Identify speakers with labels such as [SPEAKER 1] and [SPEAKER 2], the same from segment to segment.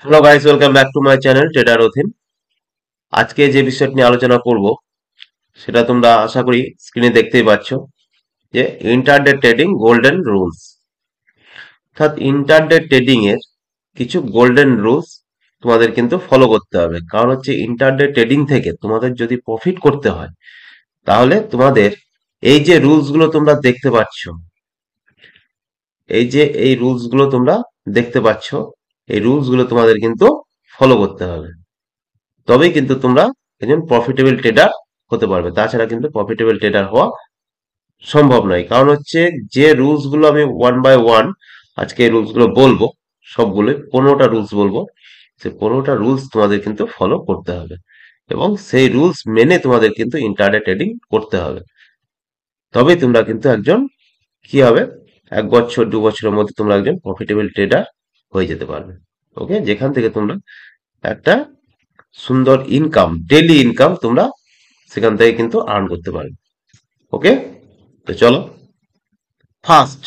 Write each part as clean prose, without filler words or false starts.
[SPEAKER 1] Hello guys, welcome back to my channel trader Athin. আজকে যে বিষয়টি নিয়ে আলোচনা করব সেটা তোমরা আশা করি স্ক্রিনে দেখতেই পাচ্ছ, যে ইন্টারডে ট্রেডিং গোল্ডেন রুলস। অর্থাৎ ইন্টারডে ট্রেডিং এর কিছু গোল্ডেন রুলস তোমাদের কিন্তু ফলো করতে হবে। কারণ হচ্ছে ইন্টারডে ট্রেডিং থেকে তোমাদের যদি প্রফিট করতে হয়, তাহলে তোমাদের এই যে রুলস গুলো তোমরা দেখতে পাচ্ছ, এই রুলস গুলো তোমরা দেখতে পাচ্ছ, এই রুলস গুলো তোমাদের কিন্তু ফলো করতে হবে। তবেই কিন্তু তোমরা একজন প্রফিটেবল ট্রেডার হতে পারবে। তাছাড়া কিন্তু প্রফিটেবল ট্রেডার হওয়া সম্ভব নয়। কারণ হচ্ছে যে রুলস গুলো আমি ওয়ান বাই ওয়ান আজকে এই রুলস গুলো বলবো, সবগুলো 15টা রুলস বলবো। সেই 15টা রুলস তোমাদের কিন্তু ফলো করতে হবে এবং সেই রুলস মেনে তোমাদের কিন্তু ইন্টারডে ট্রেডিং করতে হবে। তবেই তোমরা কিন্তু একজন কি হবে, 1 বছর 2 বছরের মধ্যে তোমরা একজন প্রফিটেবল ট্রেডার হয়ে যেতে পারবে। ওকে, যেখান থেকে তোমরা একটা সুন্দর ইনকাম, ডেইলি ইনকাম তোমরা সেখান থেকে কিন্তু আর্ন করতে পারবে। ওকে, তো চলো ফার্স্ট,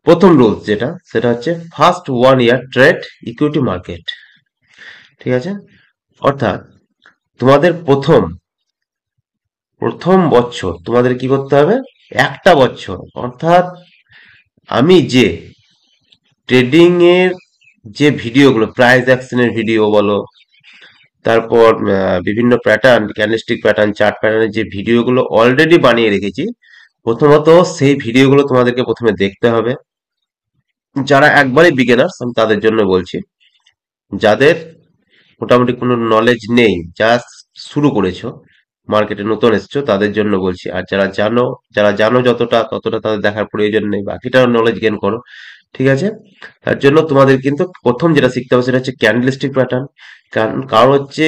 [SPEAKER 1] প্রথম রুলস যেটা, সেটা হচ্ছে first 1 year trade equity market. ঠিক আছে, অর্থাৎ তোমাদের প্রথম প্রথম বছর তোমাদের কি করতে হবে, একটা বছর অর্থাৎ আমি যে ট্রেডিং এর যে ভিডিওগুলো, প্রাইস অ্যাকশনের ভিডিও বলো, তারপর বিভিন্ন প্যাটার্ন, ক্যান্ডেলস্টিক প্যাটার্ন, চার্ট প্যাটার্নের যে ভিডিওগুলো অলরেডি বানিয়ে রেখেছি, প্রথমত সেই ভিডিওগুলো তোমাদেরকে প্রথমে দেখতে হবে। যারা একবারে বিগিনার্স আমি তাদের জন্য বলছি, যাদের মোটামুটি কোনো নলেজ নেই, জাস্ট শুরু করেছো, মার্কেটে নতুন এসছো, তাদের জন্য বলছি। আর যারা জানো যতটা, ততটা তাদের দেখার প্রয়োজন নেই, বাকিটা নলেজ গেইন করো। ঠিক আছে, তার জন্য তোমাদের কিন্তু প্রথম যেটা শিখতে হবে সেটা হচ্ছে ক্যান্ডেলস্টিক প্যাটার্ন। কারণ হচ্ছে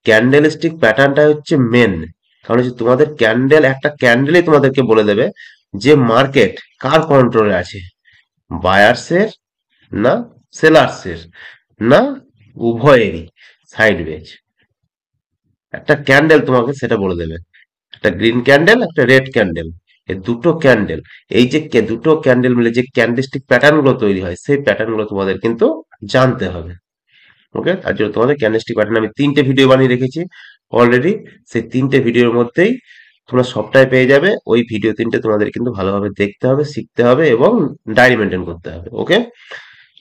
[SPEAKER 1] ক্যান্ডেলস্টিক প্যাটার্নটা হচ্ছে মেন। কারণ হচ্ছে তোমাদের ক্যান্ডেল, একটা ক্যান্ডেলই তোমাদেরকে বলে দেবে যে মার্কেট কার কন্ট্রোলে আছে, বায়ার্সের না সেলার্সের, না উভয়েরই, সাইডওয়েজ। একটা ক্যান্ডেল তোমাকে সেটা বলে দেবে, একটা গ্রিন ক্যান্ডেল, একটা রেড ক্যান্ডেল, এই দুটো ক্যান্ডেল, এই যে দুটো ক্যান্ডেল মিলে যে ক্যান্ডেলস্টিক প্যাটার্ন গুলো তৈরি হয়, সেই প্যাটার্ন গুলো তোমাদের কিন্তু জানতে হবে। ওকে, তার জন্য তোমাদের ক্যান্ডেলস্টিক প্যাটার্ন আমি 3টে ভিডিও বানিয়ে রেখেছি অলরেডি। সেই 3টে ভিডিওর মধ্যেই তোমরা সবটাই পেয়ে যাবে। ওই ভিডিও 3টে তোমাদের কিন্তু ভালোভাবে দেখতে হবে, শিখতে হবে এবং ডায়েরি মেনটেন করতে হবে। ওকে,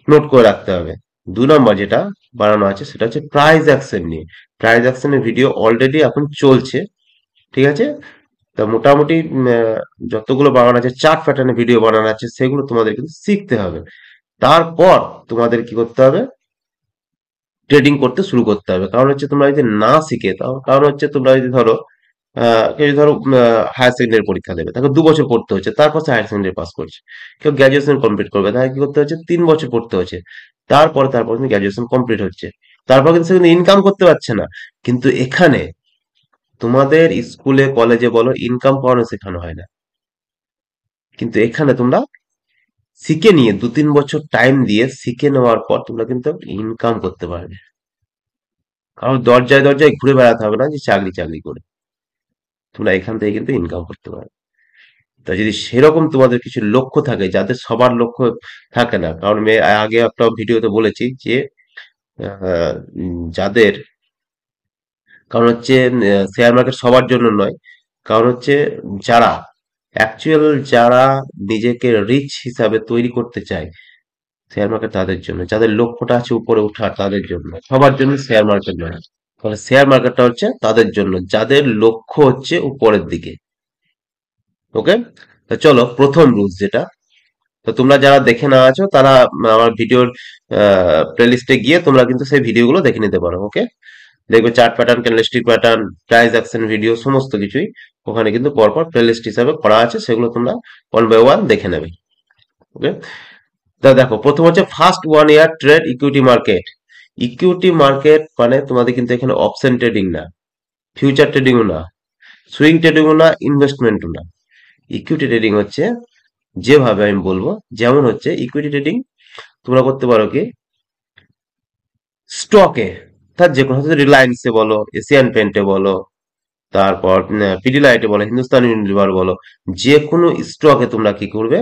[SPEAKER 1] নোট করে রাখতে হবে। 2 নম্বর যেটা বানানো আছে সেটা হচ্ছে প্রাইস অ্যাকশন নিয়ে। প্রাইস অ্যাকশনের ভিডিও অলরেডি এখন চলছে। ঠিক আছে, তা মোটামুটি যতগুলো বানানো আছে, চার্ট প্যাটার্নের ভিডিও বানানো আছে, সেগুলো তোমাদের কিন্তু শিখতে হবে। তারপর তোমাদের কি করতে হবে, ট্রেডিং করতে শুরু করতে হবে। কারণ হচ্ছে তোমরা যদি না শিখে, তাও কারণ হচ্ছে তোমরা যদি ধরো কেউ যদি ধরো হায়ার সেকেন্ডারি পরীক্ষা দেবে, তাকে 2 বছর পড়তে হচ্ছে, তারপর সে হায়ার সেকেন্ডারি পাস করছে। কেউ গ্র্যাজুয়েশন কমপ্লিট করবে, তাকে কি করতে হচ্ছে, 3 বছর পড়তে হচ্ছে, তারপর কিন্তু গ্র্যাজুয়েশন কমপ্লিট হচ্ছে। তারপর কিন্তু সে কিন্তু ইনকাম করতে পারছে না। কিন্তু এখানে তোমাদের স্কুলে কলেজে বলো, ইনকাম করানো শেখানো হয় না। কিন্তু এখানে তোমরা শিখে নিয়ে 2-3 বছর টাইম দিয়ে শিখে নেওয়ার পর তোমরা কিন্তু ইনকাম করতে পারবে। কারণ দরজায় দরজায় ঘুরে বেড়াতে হবে না যে চাকরি চাকরি করে, তোমরা এখান থেকে কিন্তু ইনকাম করতে পারবে। তা যদি সেরকম তোমাদের কিছু লক্ষ্য থাকে, যাদের সবার লক্ষ্য থাকে না, কারণ আমি আগে একটা ভিডিওতে বলেছি যে যাদের, কারণ হচ্ছে শেয়ার মার্কেট সবার জন্য নয়। কারণ হচ্ছে যারা অ্যাকচুয়াল, যারা নিজেকে রিচ হিসাবে তৈরি করতে চায়, শেয়ার মার্কেট তাদের জন্য। যাদের লক্ষ্যটা আছে উপরে ওঠার, তাদের জন্য। সবার জন্য শেয়ার মার্কেট নয়। তাহলে শেয়ার মার্কেটটা হচ্ছে তাদের জন্য যাদের লক্ষ্য হচ্ছে উপরের দিকে। ওকে, তো চলো প্রথম রুলস যেটা, তো তোমরা যারা দেখে না আছো তারা আমার ভিডিওর প্লেলিস্টে গিয়ে তোমরা কিন্তু সেই ভিডিওগুলো দেখে নিতে পারো। ওকে, দেখবে chart pattern, candlestick pattern, price action video, সমস্ত কিছুই ওখানে কিন্তু পরপর প্লেলিস্ট হিসাবে করা আছে, সেগুলো তোমরা 1 বাই 1 দেখে নেবে। ওকে, তা দেখো, প্রথম হচ্ছে first 1 year trade equity market. Equity market মানে তোমাদের কিন্তু এখানে অপশন ট্রেডিং না, ফিউচার ট্রেডিংও না, সুইং ট্রেডিংও না, ইনভেস্টমেন্টও না। ইকুইটি ট্রেডিং হচ্ছে, যেভাবে আমি বলবো, যেমন হচ্ছে ইকুইটি ট্রেডিং তোমরা করতে পারো কি, স্টকে, তার যে কোনো, রিলায়েন্সে বলো, এশিয়ান পেন্টে বলো, তারপর পিডিলাইটে বলো, হিন্দুস্তান ইউনিলিভার বলো, যে কোনো স্টকে তোমরা কি করবে,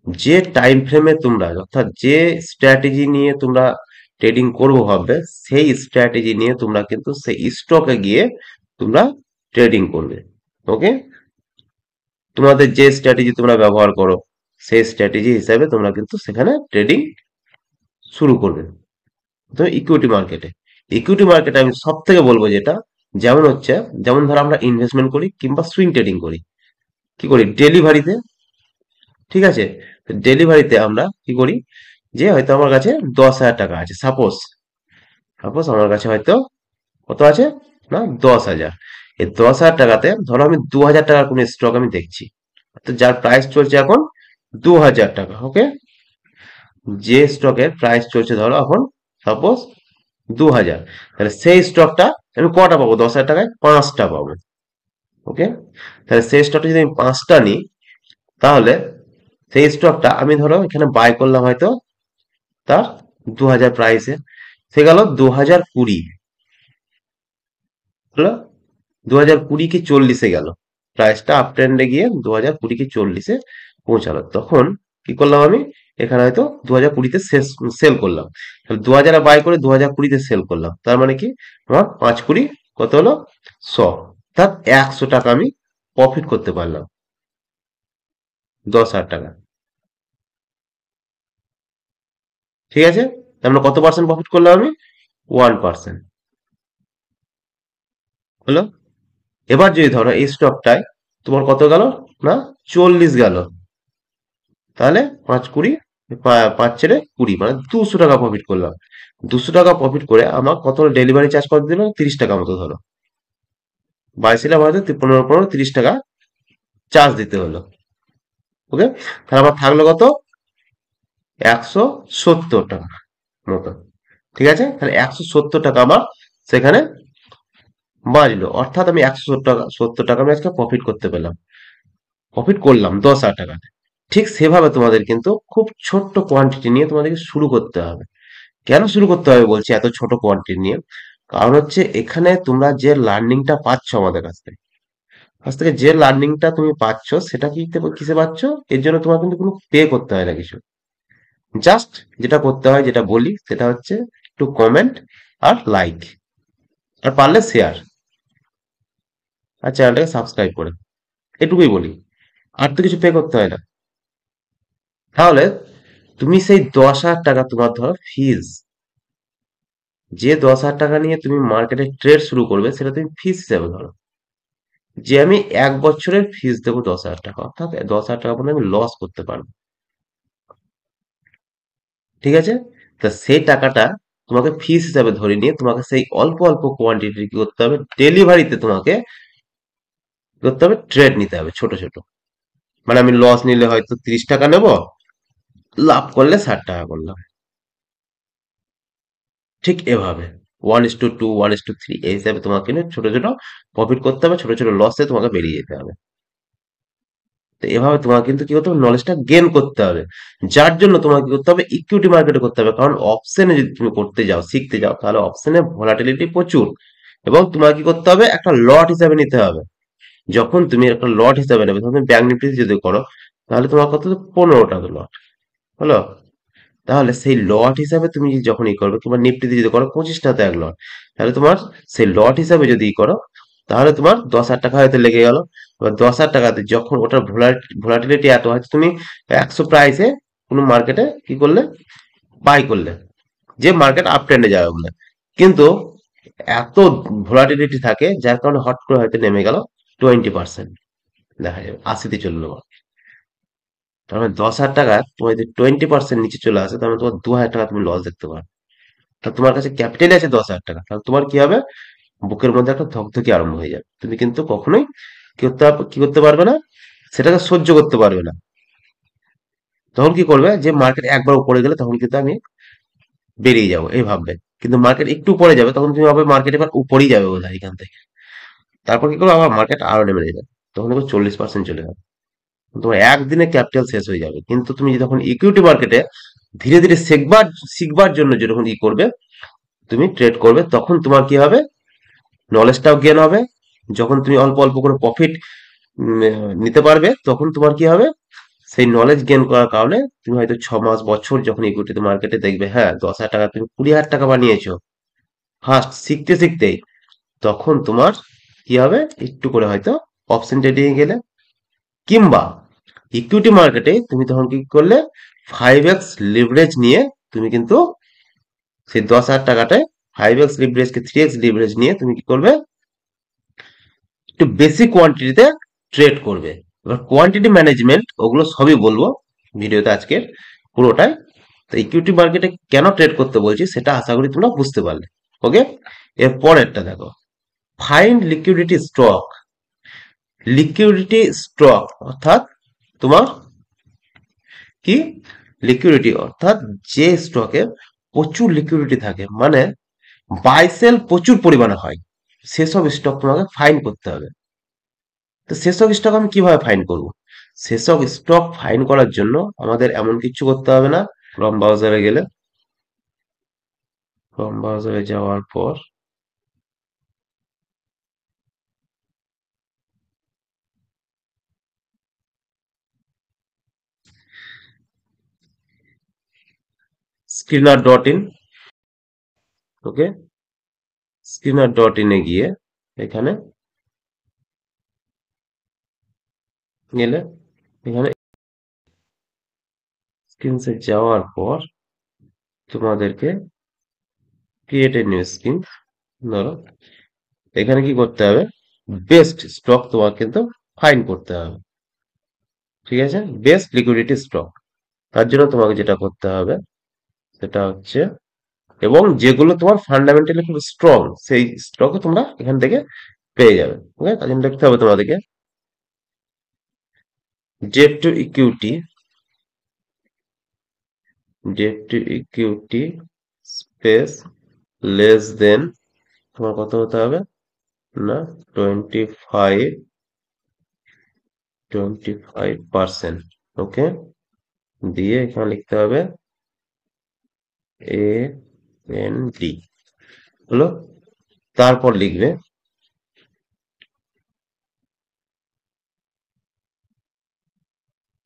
[SPEAKER 1] যে টাইম ফ্রেমে তোমরা, অর্থাৎ যে স্ট্র্যাটেজি নিয়ে তোমরা ট্রেডিং করবো ভাববে, সেই স্ট্র্যাটেজি নিয়ে তোমরা কিন্তু সেই স্টকে গিয়ে তোমরা ট্রেডিং করবে। ওকে, তোমাদের যে স্ট্র্যাটেজি তোমরা ব্যবহার করো সেই স্ট্র্যাটেজি হিসাবে তোমরা কিন্তু সেখানে ট্রেডিং শুরু করবে। তো ইকুইটি মার্কেটে, ইকুইটি মার্কেটে আমি সব থেকে বলবো যেটা, যেমন হচ্ছে, যেমন ধরো আমরা ইনভেস্টমেন্ট করি কিংবা সুইং ট্রেডিং করি, কি করি ডেলিভারিতে, ঠিক আছে? ডেলিভারিতে আমরা কি করি, যে হয়তো আমার কাছে 10,000 টাকা আছে, সাপোজ, সাপোজ আমার কাছে হয়তো কত আছে, না 10,000। এই 10,000 টাকাতে ধরো আমি 2,000 টাকার কোন স্টক আমি দেখছি, তো যার প্রাইস চলছে এখন 2,000 টাকা। ওকে, যে স্টকের প্রাইস চলছে ধরো এখন সাপোজ 2,000, তাহলে সেই স্টকটা আমি কটা পাবো? 10,000 টাকায় 5টা পাবো। ওকে, তাহলে সেই স্টকটা যদি আমি 5টা নিই, তাহলে সেই স্টকটা আমি ধরো এখানে বাই করলাম হয়তো তার 2,000 প্রাইসে, সে গেল 2,020, হলো 2,020 কি 40-এ গেল, প্রাইসটা আপ ট্রেন্ডে গিয়ে 2,020 কি 40-এ পৌঁছালো। তখন কি করলাম আমি, এখানে হয়তো 2,020-তে সেল করলাম, তাহলে 2,000 বাই করে 2,020-তে সেল করলাম, তার মানে কি আমার 5 20 কত হলো, 100, তার 100 টাকা আমি প্রফিট করতে পারলাম 10,000 টাকা। ঠিক আছে, তার মানে কত পার্সেন্ট প্রফিট করলাম আমি? 1%। হলো, এবার যদি ধরো এই স্টকটায় তোমার কত গেল, না 40 গেল, তাহলে 5 20, 5 ছেড়ে 20, মানে 200 টাকা প্রফিট করলাম। 200 টাকা প্রফিট করে আমার কত ডেলিভারি চার্জ কত দিল, 30 টাকা মতো ধরো, বাইছিলাম হয়তো 15 15 30 টাকা চার্জ দিতে হলো। ওকে, তাহলে আমার থাকলো কত, 170 টাকা মতো। ঠিক আছে, তাহলে 170 টাকা আমার সেখানে বাঁচলো, অর্থাৎ আমি 170 টাকা আমি আজকে প্রফিট করতে পেলাম, প্রফিট করলাম 10,000 টাকাতে। ঠিক সেভাবে তোমাদের কিন্তু খুব ছোট্ট কোয়ান্টিটি নিয়ে তোমাদেরকে শুরু করতে হবে। কেন শুরু করতে হবে বলছি এত ছোট কোয়ান্টিটি নিয়ে, কারণ হচ্ছে এখানে তোমরা যে লার্নিংটা পাচ্ছ আমাদের কাছ থেকে যে লার্নিংটা তুমি পাচ্ছ সেটা কিসে পাচ্ছ, এর জন্য তোমার কিন্তু কোনো পে করতে হয় না কিছু। জাস্ট যেটা করতে হয়, যেটা বলি সেটা হচ্ছে একটু কমেন্ট আর লাইক, আর পারলে শেয়ার, আর চ্যানেলটাকে সাবস্ক্রাইব করে, এটুকুই বলি, আর তো কিছু পে করতে হয় না। তাহলে তুমি সেই 10,000 টাকা তোমার ধরো ফিজ, যে 10,000 টাকা নিয়ে তুমি মার্কেটে ট্রেড শুরু করবে সেটা তুমি ফিস হিসেবে ধরো, যে আমি 1 বছরের ফিস দেবো 10,000 টাকা, অর্থাৎ 10,000 টাকা পর্যন্ত আমি লস করতে পারবো। ঠিক আছে, তা সেই টাকাটা তোমাকে ফিস হিসাবে ধরে নিয়ে তোমাকে সেই অল্প অল্প কোয়ান্টিটি কি করতে হবে, ডেলিভারিতে তোমাকে কি করতে হবে, ট্রেড নিতে হবে ছোট ছোট। মানে আমি লস নিলে হয়তো 30 টাকা নেব, লাভ করলে 60 টাকা করলাম, ঠিক এভাবে 1:2, 1:3 এই হিসাবে তোমাকে কিন্তু ছোট ছোট প্রফিট করতে হবে, ছোট ছোট লসে তোমাকে বেরিয়ে যেতে হবে। তো এভাবে তোমাকে কিন্তু কি করতে হবে, নলেজটা গেন করতে হবে। যার জন্য তোমাকে কি করতে হবে, ইকুইটি মার্কেটে করতে হবে, কারণ অপশনে যদি তুমি করতে যাও, শিখতে যাও, তাহলে অপশনে ভোলাটিলিটি প্রচুর, এবং তোমাকে কি করতে হবে, একটা লট হিসাবে নিতে হবে। যখন তুমি একটা লট হিসাবে নেবে, তখন ব্যাংক নিফটি যদি করো, তাহলে তোমার কত, 15টা লট হলো। তাহলে সেই লট হিসাবে তুমি যখন করবে, কিংবা নিফটিতে যদি করো 25টাতে এক লট, তাহলে তোমার সেই লট হিসাবে যদি করো, তাহলে তোমার 10,000 টাকা হয়তো লেগে গেল। এবার 10,000 টাকাতে যখন ওটার ভোলাটিলিটি এত হয়তো তুমি 100 প্রাইসে কোনো মার্কেটে কি করলে, বাই করলে, যে মার্কেট আপ ট্রেন্ডে যাবে বলে, কিন্তু এত ভোলাটিলিটি থাকে যার কারণে হট করে হয়তো নেমে গেল 20%, দেখা যাবে 80-তে চলে গেল। তার মানে 10,000 টাকা তোমার যদি 20% নিচে চলে আসে, তাহলে তোমার 2,000 টাকা তুমি লস দেখতে পারো। তা তোমার কাছে ক্যাপিটাল আছে 10,000 টাকা, তাহলে তোমার কি হবে, বুকের মধ্যে একটা ধকধকি আরম্ভ হয়ে যাবে, তুমি কিন্তু কখনোই কি করতে পারবে না, সেটাকে সহ্য করতে পারবে না। তখন কি করবে, যে মার্কেট একবার উপরে গেলে তখন কিন্তু আমি বেরিয়ে যাবো এই ভাববে, কিন্তু মার্কেট একটু উপরে যাবে তখন তুমি ভাববে মার্কেট এবার উপরেই যাবে বোধহয় এখান থেকে, তারপর কি করবে, আবার মার্কেট আরো নেমে যাবে, তখন দেখো 40% চলে যাবে, তোমার একদিনে ক্যাপিটাল শেষ হয়ে যাবে। কিন্তু তুমি যখন ইকুইটি মার্কেটে ধীরে ধীরে শিখবার শিখবার জন্য যখন করবে, তুমি ট্রেড করবে, তখন তোমার কি হবে, নলেজটাও গেন হবে। যখন তুমি অল্প অল্প করে প্রফিট নিতে পারবে, তখন তোমার কি হবে, সেই নলেজ গেইন করার কারণে তুমি হয়তো 6 মাস বছর যখন ইকুইটি মার্কেটে দেখবে, হ্যাঁ 10,000 টাকা তুমি 20,000 টাকা বানিয়েছো ফার্স্ট শিখতে শিখতেই, তখন তোমার কি হবে, একটু করে হয়তো অপশন ট্রেডিং এ গেলে, কিংবা ইকুইটি মার্কেটে তুমি তখন কি করলে 5x লিভারেজ নিয়ে তুমি কিন্তু সেই 10,000 টাকাটায় 5x লিভারেজ কে 3x লিভারেজ নিয়ে তুমি কি করবে, একটু বেশি কোয়ান্টিটিতে ট্রেড করবে। এবার কোয়ান্টিটি ম্যানেজমেন্ট ওগুলো সবই বলবো ভিডিওতে আজকের পুরোটাই। তো ইকুইটি মার্কেটে কেন ট্রেড করতে বলছি সেটা আশা করি তোমরা বুঝতে পারলে। ওকে, এর পরেরটা দেখো, find liquidity stock. Liquidity stock অর্থাৎ তোমার কি, লিকুইডিটি অর্থাৎ যে স্টকে প্রচুর লিকুইডিটি থাকে, মানে বাই সেল প্রচুর পরিমাণে হয়, সেসব স্টক তোমাকে ফাইন্ড করতে হবে। তো সেসব স্টক আমি কিভাবে ফাইন্ড করব? সেসব স্টক ফাইন্ড করার জন্য আমাদের এমন কিছু করতে হবে না। ক্রম ব্রাউজারে গেলে, ক্রম ব্রাউজারে যাওয়ার পর স্ক্রিনার.in, ওকে, স্ক্রিনার.in এ গিয়ে এখানে গেলে, এখানে স্ক্রিনসে যাওয়ার পর তোমাদেরকে ক্রিয়েট এ নিউ স্ক্রিন, ধরো এখানে কি করতে হবে, বেস্ট স্টক তোমাকে কিন্তু ফাইন্ড করতে হবে। ঠিক আছে, বেস্ট লিকুইডিটি স্টক। তার জন্য তোমাকে যেটা করতে হবে সেটা হচ্ছে, এবং যেগুলো তোমার ফান্ডামেন্টালি খুব স্ট্রং সেই স্টকও তোমরা এখান থেকে পেয়ে যাবে। ওকে, তার জন্য দেখতে হবে তোমাদেরকে debt to equity, debt to equity space less than তোমার কত হতে হবে না, 25%। ওকে, দিয়ে এখানে লিখতে হবে AND, হলো, তারপর লিখবে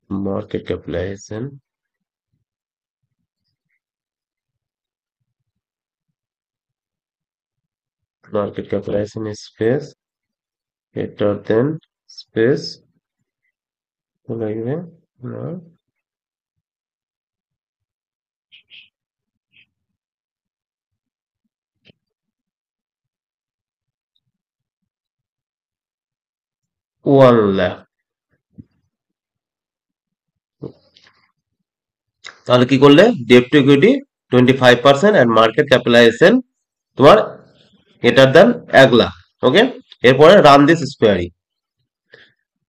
[SPEAKER 1] market capitalisation, market capitalisation space greater than space লিখবে না, 1 লাখ। তাহলে কি করলে, debt to equity 25% and market capitalisation তোমার গ্রেটার দেন 1 লাখ। ওকে, এরপরে run this query,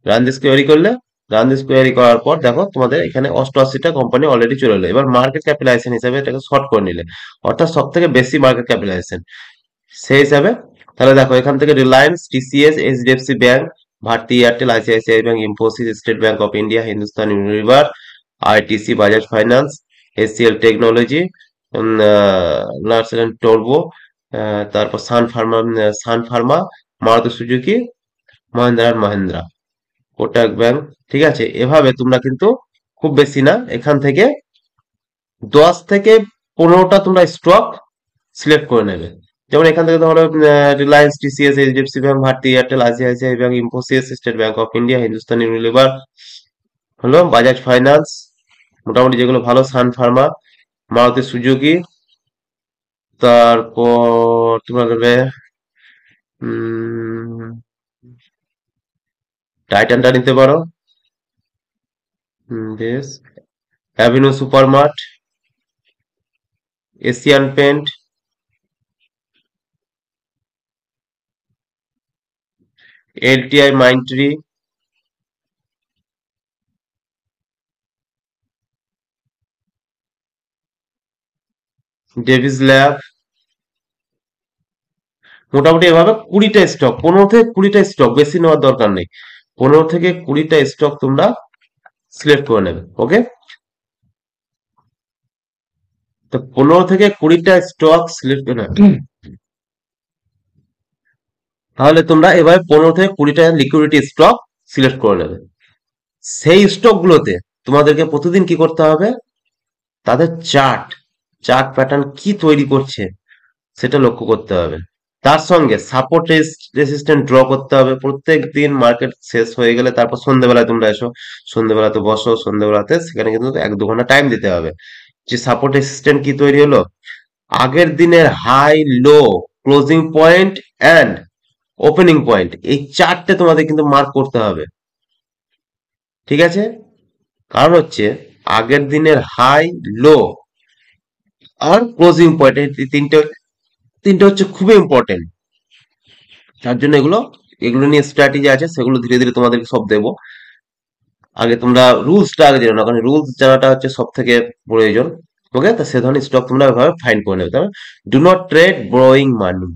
[SPEAKER 1] run this query করলে, রান দিস কোয়ারি করার পর দেখো তোমাদের এখানে 88টা কোম্পানি অলরেডি চলে এলো। এবার মার্কেট ক্যাপিটালাইজেশন হিসেবে এটাকে শর্ট করে নিলে, অর্থাৎ সব থেকে বেশি মার্কেট ক্যাপিটালাইজেশন সেই হিসাবে, তাহলে দেখো এখান থেকে Reliance, TCS, HDFC bank, Bharti Airtel, ICICI bank, Infosys, state bank of India, Hindustan Unilever, ITC, Bajaj Finance, SCL technology, Larsen টোরবো, তারপর Sun Pharma, Maruti Suzuki, Mahindra and Mahindra, Kotak Bank. ঠিক আছে, এভাবে তোমরা কিন্তু খুব বেশি না, এখান থেকে 10 থেকে 15টা তোমরা স্টক সিলেক্ট করে নেবে। যেমন এখান থেকে ধরো Reliance, TCS, HDFC bank, Bharti Airtel, ICICI bank, Infosys, state bank of India, Hindustan Unilever, হলো বাজাজ ফাইন্যান্স, মোটামুটি যেগুলো ভালো, সান ফার্মা, মারুতি সুজুকি, তারপর তোমরা নেবে টাইটানটা নিতে পারো, বেশ, Avenue Supermart, Asian Paint, LTI Mindtree, Divi's Lab, মোটামুটি এভাবে 20টা স্টক, 15 থেকে 20টা স্টক, বেশি নেওয়ার দরকার নেই, 15 থেকে 20টা স্টক তোমরা সিলেক্ট করে নেবে। ওকে, তো 15 থেকে 20টা স্টক সিলেক্ট করে নেবে, তাহলে তোমরা এভাবে 15 থেকে 20টা লিকুইডিটি স্টক সিলেক্ট করে নেবে। সেই স্টক গুলোতে তোমাদেরকে প্রতিদিন কি করতে হবে, তাদের চার্ট চার্ট প্যাটার্ন কি তৈরি করছে সেটা লক্ষ্য করতে হবে। তার সঙ্গে সাপোর্ট রেসিস্ট্যান্ট ড্র করতে হবে প্রত্যেক দিন। মার্কেট শেষ হয়ে গেলে তারপর সন্ধ্যেবেলায় তোমরা এসো, সন্ধ্যেবেলাতে বসো, সন্ধ্যেবেলাতে সেখানে কিন্তু 1-2 ঘন্টা টাইম দিতে হবে। যে সাপোর্ট রেসিস্ট্যান্ট কি তৈরি হলো, আগের দিনের high, low, closing point and opening point, এই চারটে তোমাদের কিন্তু মার্ক করতে হবে। ঠিক আছে? কারণ হচ্ছে আগের দিনের হাই, লো আর ক্লোজিং পয়েন্ট, এই তিনটে তিনটে হচ্ছে খুবই ইম্পর্টেন্ট। তার জন্য এগুলো এগুলো নিয়ে স্ট্র্যাটেজি আছে, সেগুলো ধীরে ধীরে তোমাদেরকে সব দেবো। আগে তোমরা রুলসটা আগে জেনো না, কারণ রুলস জানাটা হচ্ছে সব থেকে প্রয়োজন। ওকে, তো সে ধরনের স্টক তোমরা এভাবে ফাইন্ড করে নেবে। তাহলে ডু নট ট্রেড ব্রোয়িং মানি,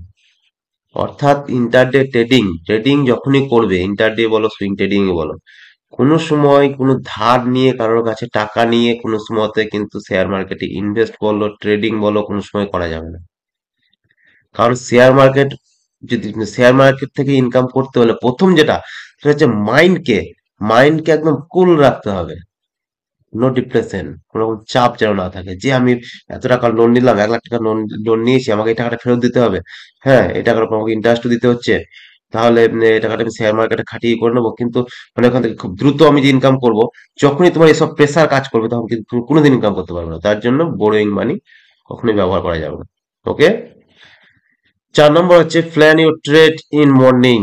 [SPEAKER 1] অর্থাৎ ইন্টারডে ট্রেডিং, ট্রেডিং যখনই করবে, ইন্টারডে বলো সুইং ট্রেডিং বলো, কোনো সময় কোনো ধার নিয়ে কারোর কাছে টাকা নিয়ে কোনো সময়তে কিন্তু শেয়ার মার্কেটে ইনভেস্ট বলো, ট্রেডিং বলো, কোনো সময় করা যাবে না। কারণ শেয়ার মার্কেট, যদি শেয়ার মার্কেট থেকে ইনকাম করতে হলে প্রথম যেটা, সেটা হচ্ছে মাইন্ডকে একদম কুল রাখতে হবে। নো ডিপ্রেশন, কোনো রকম চাপ যেন না থাকে যে আমি এত টাকা লোন নিলাম, 1 লাখ টাকা লোন লোন নিয়েছি, আমাকে এই টাকাটা ফেরত দিতে হবে। হ্যাঁ, এই টাকার উপর আমাকে ইন্টারেস্টও দিতে হচ্ছে। তাহলে এই টাকাটা আমি শেয়ার মার্কেটে খাটিয়ে করে নেবো, কিন্তু মানে ওখান থেকে খুব দ্রুত আমি যে ইনকাম করবো, যখনই তোমার এসব প্রেসার কাজ করবে তখন কিন্তু তুমি কোনোদিন ইনকাম করতে পারবে না। তার জন্য বোরোইং মানি কখনোই ব্যবহার করা যাবে না। ওকে, 4 নম্বর হচ্ছে plan your trade in morning.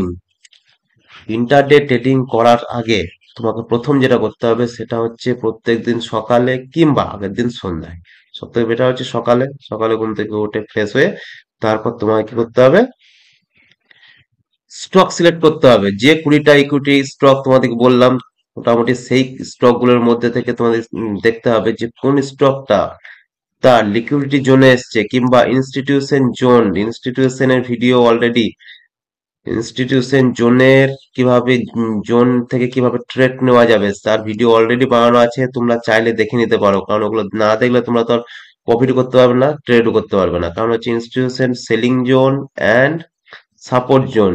[SPEAKER 1] Intraday trading করার আগে তোমাকে প্রথম যেটা করতে হবে সেটা হচ্ছে প্রত্যেকদিন সকালে কিংবা আগের দিন সন্ধ্যায়, সবথেকে বেটার হচ্ছে সকালে। সকালে ঘুম থেকে উঠে ফ্রেশ হয়ে তারপর তোমাকে কি করতে হবে, স্টক সিলেক্ট করতে হবে। যে 20টা ইকুইটি স্টক তোমাদেরকে বললাম, মোটামুটি সেই স্টক গুলোর মধ্যে থেকে তোমাদের দেখতে হবে যে কোন স্টকটা তার লিকুইডিটি জোনে এসছে, কিংবা ইনস্টিটিউশন জোন, ইনস্টিটিউশনের ভিডিও অলরেডি, ইনস্টিটিউশন জোনের কিভাবে, জোন থেকে কিভাবে ট্রেড নেওয়া যাবে তার ভিডিও অলরেডি বানানো আছে, তোমরা চাইলে দেখে নিতে পারো। কারণ ওগুলো না দেখলে তোমরা তো প্রফিট করতে পারবে না, ট্রেডও করতে পারবে না। কারণ হচ্ছে institution selling zone and support zone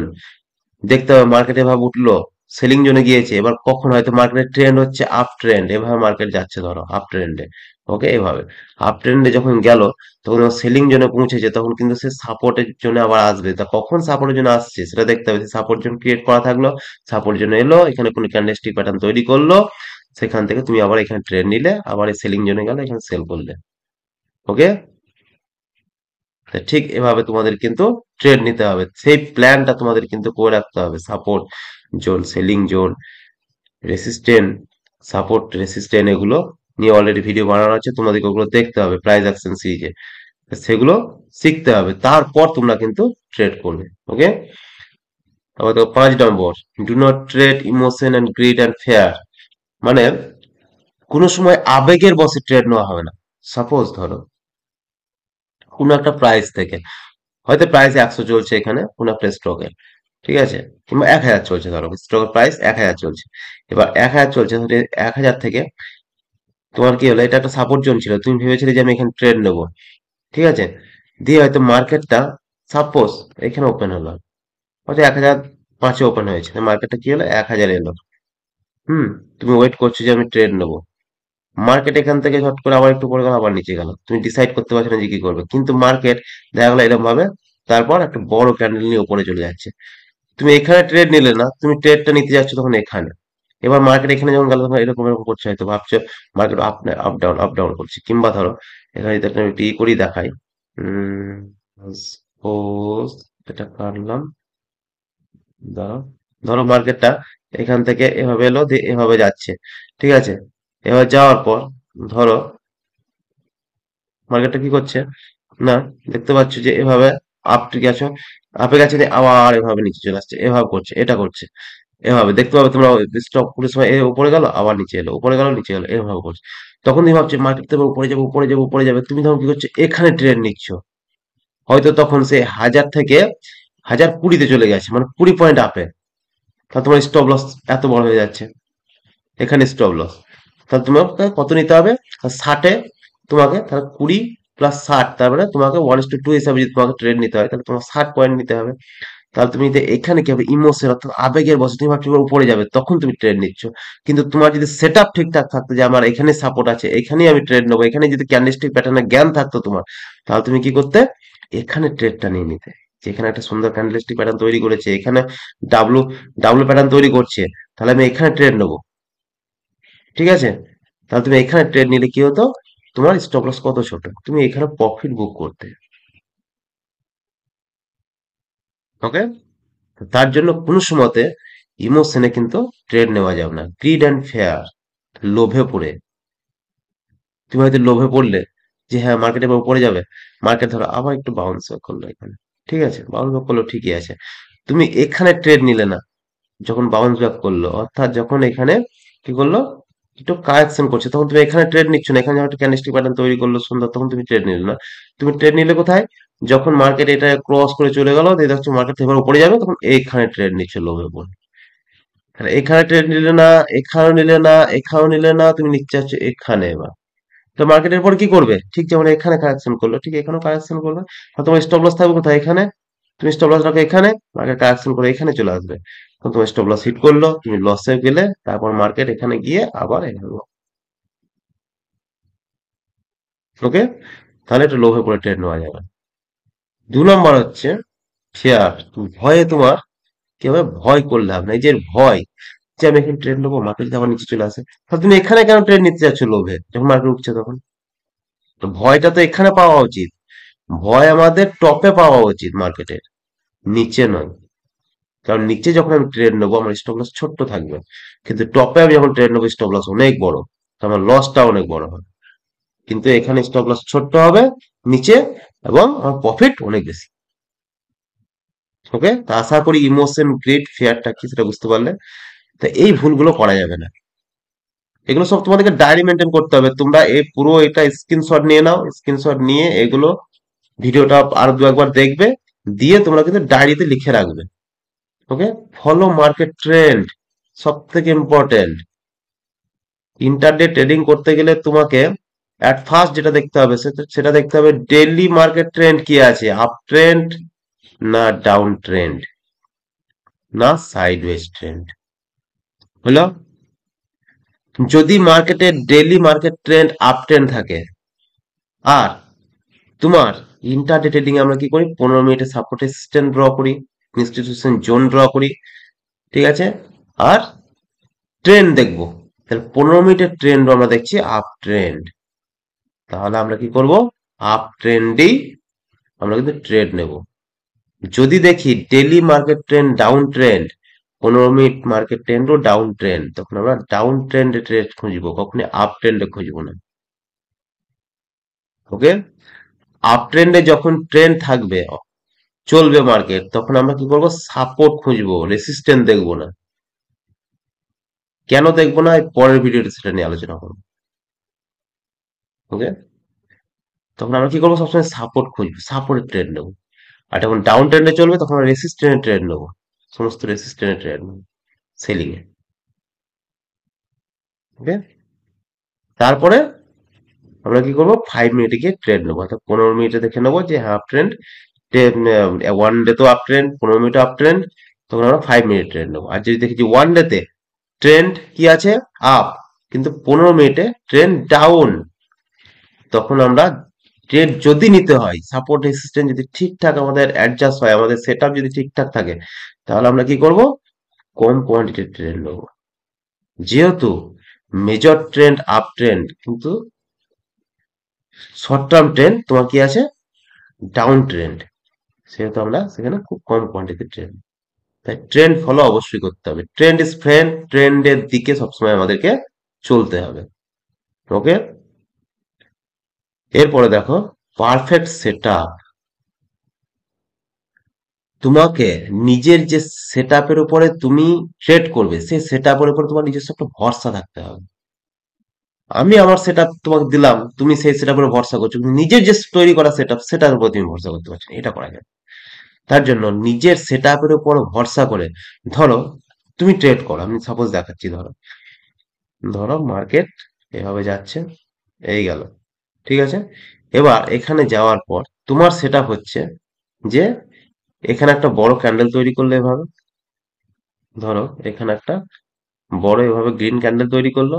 [SPEAKER 1] দেখতে হবে। মার্কেট এভাবে উঠলো, সেলিং জোনে গিয়েছে, এবার কখন হয়তো মার্কেটের ট্রেন্ড হচ্ছে আপ ট্রেন্ড, এভাবে মার্কেট যাচ্ছে ধরো আপ ট্রেন্ডে। ওকে, এভাবে আপ ট্রেন্ডে যখন গেল তখন সেলিং জোনে পৌঁছেছে, তখন কিন্তু সে সাপোর্টের জন্য আবার আসবে। তা কখন সাপোর্টের জন্য আসছে সেটা দেখতে হবে। সাপোর্ট জোন ক্রিয়েট করা থাকলো, সাপোর্ট জোনে এলো, এখানে কোনো ক্যান্ডেলস্টিক প্যাটার্ন তৈরি করলো, সেখান থেকে তুমি আবার এখানে ট্রেড নিলে, আবার এই সেলিং জোনে গেলে এখানে সেল করলে। ওকে, ঠিক এভাবে তোমাদের কিন্তু ট্রেড নিতে হবে, সেই প্ল্যানটা তোমাদের কিন্তু করে রাখতে হবে। Support zone, selling zone, resistant, support resistant, এগুলো নিয়ে অলরেডি ভিডিও বানানো আছে, তোমাদেরকে ওগুলো দেখতে হবে প্রাইস অ্যাকশন সিরিজে, সেগুলো শিখতে হবে, তারপর তোমরা কিন্তু ট্রেড করবে। ওকে, তারপর দেখো 5 number, do not trade emotion and greed and fear. মানে কোনো সময় আবেগের বশে ট্রেড নেওয়া হবে না। সাপোজ ধরো কোনো একটা প্রাইস থেকে, হয়তো প্রাইস 100 চলছে এখানে কোনো একটা স্টকের, ঠিক আছে, কিংবা 1000 চলছে, ধরো স্টকের প্রাইস 1000 চলছে। এবার 1000 চলছে, 1000 থেকে তোমার কি হলো, এটা একটা সাপোর্ট জোন ছিল, তুমি ভেবেছিলে যে আমি এখানে ট্রেড নেবো, ঠিক আছে, দিয়ে হয়তো মার্কেটটা সাপোজ এখানে ওপেন হলো, হয়তো 1005-এ ওপেন হয়েছে, মার্কেটটা কি হলো 1000 এলো। হুম, তুমি ওয়েট করছো যে আমি ট্রেড নেবো, মার্কেট এখান থেকে ঝট করে আবার একটু পরে গেল, আবার নিচে গেল, তুমি ডিসাইড করতে পারছো না যে কি করবে, কিন্তু মার্কেট দেখা গেলো এরকম ভাবে তারপর একটা বড় ক্যান্ডেল নিয়ে উপরে চলে যাচ্ছে, তুমি এখানে ট্রেড নিলে না, তুমি ট্রেডটা নিতে যাচ্ছ তখন এখানে। এবার মার্কেট এখানে যখন গেল তখন এরকম এরকম করছে, হয়তো ভাবছো মার্কেট আপ আপ ডাউন করছে। কিংবা ধরো এখানে যদি একটা একটু ই করি দেখাই, উম suppose এটা কাটলাম, ধরো ধরো মার্কেটটা এখান থেকে এভাবে এলো, দিয়ে এভাবে যাচ্ছে, ঠিক আছে, এবার যাওয়ার পর ধরো মার্কেটটা কি করছে না, দেখতে পাচ্ছ যে এভাবে আপ গেছো, আপে গেছে দিয়ে আবার এভাবে নিচে চলে আসছে, এভাবে করছে, এটা করছে, এভাবে দেখতে পাবে তোমরা। স্টক পুরো সময় উপরে গেল আবার নিচে এলো, উপরে গেল নিচে গেলো, এভাবে করছে। তখন তুমি ভাবছো মার্কেট থেকে উপরে যাবে, উপরে যাবে, উপরে যাবে, তুমি তখন কি করছো, এখানে ট্রেড নিচ্ছ। হয়তো তখন সে 1000 থেকে 1020-তে চলে গেছে, মানে 20 পয়েন্ট আপে, তাহলে তোমার স্টপ লস এত বড় হয়ে যাচ্ছে, এখানে স্টপ লস। তাহলে তোমাকে কত নিতে হবে, 60-এ তোমাকে, তাহলে 20 + 60, তার মানে তোমাকে 1:2 হিসাবে যদি তোমাকে ট্রেড নিতে হয় তাহলে তোমাকে 60 পয়েন্ট নিতে হবে। তাহলে তুমি যদি এখানে কি হবে, ইমোশন অর্থাৎ আবেগের বশে তুমি ভাবছো এবার উপরে যাবে, তখন তুমি ট্রেড নিচ্ছ। কিন্তু তোমার যদি সেট আপ ঠিকঠাক থাকতো যে আমার এখানে সাপোর্ট আছে, এখানেই আমি ট্রেড নেবো, এখানে যদি ক্যান্ডেলস্টিক প্যাটার্নের জ্ঞান থাকতো তোমার, তাহলে তুমি কি করতে, এখানে ট্রেডটা নিয়ে নিতে। যে এখানে একটা সুন্দর ক্যান্ডেলস্টিক প্যাটার্ন তৈরি করেছে, এখানে ডাব্লু ডাব্লু প্যাটার্ন তৈরি করছে, তাহলে আমি এখানে ট্রেড নেবো। ঠিক আছে, তাহলে তুমি এখানে ট্রেড নিলে কি হতো, তোমার স্টপ লস কত ছোট, তুমি এখানে প্রফিট বুক করতে। ওকে, তার জন্য কোনো সময়তে ইমোশনে কিন্তু ট্রেড নেওয়া যাবে না। গ্রিড অ্যান্ড ফেয়ার, লোভে পড়ে, তুমি হয়তো লোভে পড়লে যে হ্যাঁ মার্কেট এবার উপরে যাবে, মার্কেট ধরো আবার একটু বাউন্স ব্যাক করলো এখানে, ঠিক আছে, বাউন্স ব্যাক করলো ঠিকই আছে, তুমি এখানে ট্রেড নিলে না। যখন বাউন্স ব্যাক করলো, অর্থাৎ যখন এখানে কি করলো, একটু কারেকশন করছে, তখন তুমি এখানে ট্রেড নিচ্ছ না। এখানে যখন একটা ক্যান্ডেলস্টিক প্যাটার্ন তৈরি করলো সুন্দর, তখন তুমি ট্রেড নিলে না। তুমি ট্রেড নিলে কোথায়, যখন মার্কেট এটা ক্রস করে চলে গেল, দেখছো মার্কেট এবার উপরে যাবে, তখন এইখানে ট্রেড নিচ্ছ লোভে পড়ে। আর এখানে ট্রেড নিলে না, এখানেও নিলে না, এখানেও নিলে না, তুমি নিচ্ছে হচ্ছে এখানে। এবার তো মার্কেটের পর কি করবে, ঠিক যেমন এখানে কারেকশন করলো, ঠিক এখানেও কারেকশন করবে। আর তোমার স্টপ লস থাকবে কোথায়, এখানে। তুমি স্টপ লস রাখো এখানে, মার্কেট কারেকশন করে এখানে চলে আসবে, তখন তোমার স্টপ লস হিট করলো, তুমি লসে গেলে, তারপর মার্কেট এখানে গিয়ে আবার এখানে। ওকে, তাহলে একটু লোভে পড়ে ট্রেড নেওয়া যাবে। 2 নম্বর হচ্ছে ফিয়ার, ভয়ে তোমার কি হবে, ভয় করলে হবে না। এই যে ভয়, যে আমি এখানে ট্রেড নেবো, মার্কেট যদি আবার নিচে চলে আসে, তাহলে তুমি এখানে কেন ট্রেড নিতে যাচ্ছ লোভে, যখন মার্কেট উঠছে তখন। তো ভয়টা তো এখানে পাওয়া উচিত, ভয় আমাদের টপে পাওয়া উচিত মার্কেটের, নিচে নয়। কারণ নিচে যখন আমি ট্রেড নেবো আমার স্টপ লস ছোট্ট থাকবে, কিন্তু টপে আমি যখন ট্রেড নেবো স্টপ লস অনেক বড়, তো আমার লসটা অনেক বড় হবে। কিন্তু এখানে স্টপ লস ছোট্ট হবে নিচে, এবং আমার প্রফিট অনেক বেশি। ওকে, তা আশা করি ইমোশন, গ্রিড, ফিয়ারটা কি সেটা বুঝতে পারলে। তো এই ভুলগুলো করা যাবে না, এগুলো সব তোমাদেরকে ডায়েরি মেনটেন করতে হবে। তোমরা এই পুরো এটা স্ক্রিনশট নিয়ে নাও, স্ক্রিনশট নিয়ে এগুলো ভিডিওটা আর 2 একবার দেখবে, দিয়ে তোমরা কিন্তু ডায়েরিতে লিখে রাখবে। ওকে, ফলো মার্কেট ট্রেন্ড, সব থেকে ইম্পর্টেন্ট। ইন্টারডে ট্রেডিং করতে গেলে তোমাকে অ্যাট ফার্স্ট যেটা দেখতে হবে, সেটা দেখতে হবে ডেইলি মার্কেট ট্রেন্ড কি আছে, আপ ট্রেন্ড না ডাউন ট্রেন্ড না সাইডওয়েজ ট্রেন্ড। হলো, যদি মার্কেটের daily market trend up trend থাকে, আর তোমার ইন্টারডে ট্রেডিং আমরা কি করি, 15 মিনিটে সাপোর্ট রেজিস্ট্যান্স ড্র করি, ইনস্টিটিউশন জোন ড্র করি, ঠিক আছে, আর ট্রেন্ড দেখবো। তাহলে 15 মিনিটের ট্রেন্ড আমরা দেখছি আপ ট্রেন্ড, তাহলে আমরা কি করব, আপ ট্রেন্ডেই আমরা কিন্তু ট্রেড নেব। যদি দেখি daily market trend down trend, 15 minute market ট্রেন্ডও ডাউন ট্রেন্ড, তখন আমরা ডাউন ট্রেন্ডে ট্রেড খুঁজবো, কখনই আপ ট্রেন্ডে খুঁজবো না। ওকে, আপ ট্রেন্ডে যখন ট্রেন্ড থাকবে, চলবে মার্কেট, তখন আমরা কি করবো, সাপোর্ট খুঁজবো, রেসিস্ট্যান্স দেখবো না। কেন দেখবো না, এই পরের ভিডিওতে সেটা নিয়ে আলোচনা করবো। ওকে, তখন আমরা কি করবো, সবসময় সাপোর্ট খুঁজবো, সাপোর্টের ট্রেড নেবো। আর যখন ডাউন ট্রেন্ডে চলবে, তখন আমরা রেসিস্ট্যান্সের ট্রেড নেবো, সমস্ত রেসিস্ট্যান্সের ট্রেড নেবো সেলিং এ। ওকে, তারপরে আমরা কি করবো, 5 মিনিটে গিয়ে ট্রেড নেবো, অর্থাৎ 15 মিনিটে দেখে নেবো যে হ্যাঁ আপ ট্রেন্ড, ওয়ান ডে তো আপ ট্রেন্ড, 15 মিনিটে আপ ট্রেন্ড, তখন আমরা 5 মিনিট ট্রেড নেবো। আর যদি দেখি যে ওয়ান ডেতে ট্রেন্ড কি আছে, আপ, কিন্তু 15 মিনিটে ট্রেন্ড ডাউন, তখন আমরা ট্রেড যদি নিতে হয়, সাপোর্ট রেসিস্ট্যান্স যদি ঠিকঠাক আমাদের অ্যাডজাস্ট হয়, আমাদের সেট আপ যদি ঠিকঠাক থাকে, তাহলে আমরা কি করব, কম কোয়ান্টিটির ট্রেড নেবো। যেহেতু মেজর ট্রেন্ড আপ ট্রেন্ড, কিন্তু শর্ট টার্ম ট্রেন্ড তোমার কি আছে, ডাউন ট্রেন্ড, সেহেতু আমরা সেখানে খুব কম কোয়ান্টিটির ট্রেন্ড। তাই ট্রেন্ড ফলো অবশ্যই করতে হবে, ট্রেন্ড ইজ ফ্রেন্ড, ট্রেন্ডের দিকে সবসময় আমাদেরকে চলতে হবে। ওকে, এরপরে দেখো পারফেক্ট সেট আপ। তোমাকে নিজের যে সেট আপের উপরে তুমি ট্রেড করবে, সেই সেট আপের উপরে তোমার নিজস্ব একটা ভরসা থাকতে হবে। আমি আমার সেট আপ তোমাকে দিলাম, তুমি সেই সেট আপের ভরসা করছো, কিন্তু নিজের যে তৈরি করা সেট আপ, সেটার উপর তুমি ভরসা করতে পারছো না, এটা করা যায় না। তার জন্য নিজের সেট আপের উপর ভরসা করে, ধরো তুমি ট্রেড করো, আমি সাপোজ দেখাচ্ছি, ধরো ধরো মার্কেট এভাবে যাচ্ছে, এই গেল, ঠিক আছে। এবার এখানে যাওয়ার পর তোমার সেট আপ হচ্ছে যে এখানে একটা বড় ক্যান্ডেল তৈরি করলে এভাবে, ধরো এখানে একটা বড় এভাবে গ্রিন ক্যান্ডেল তৈরি করলো,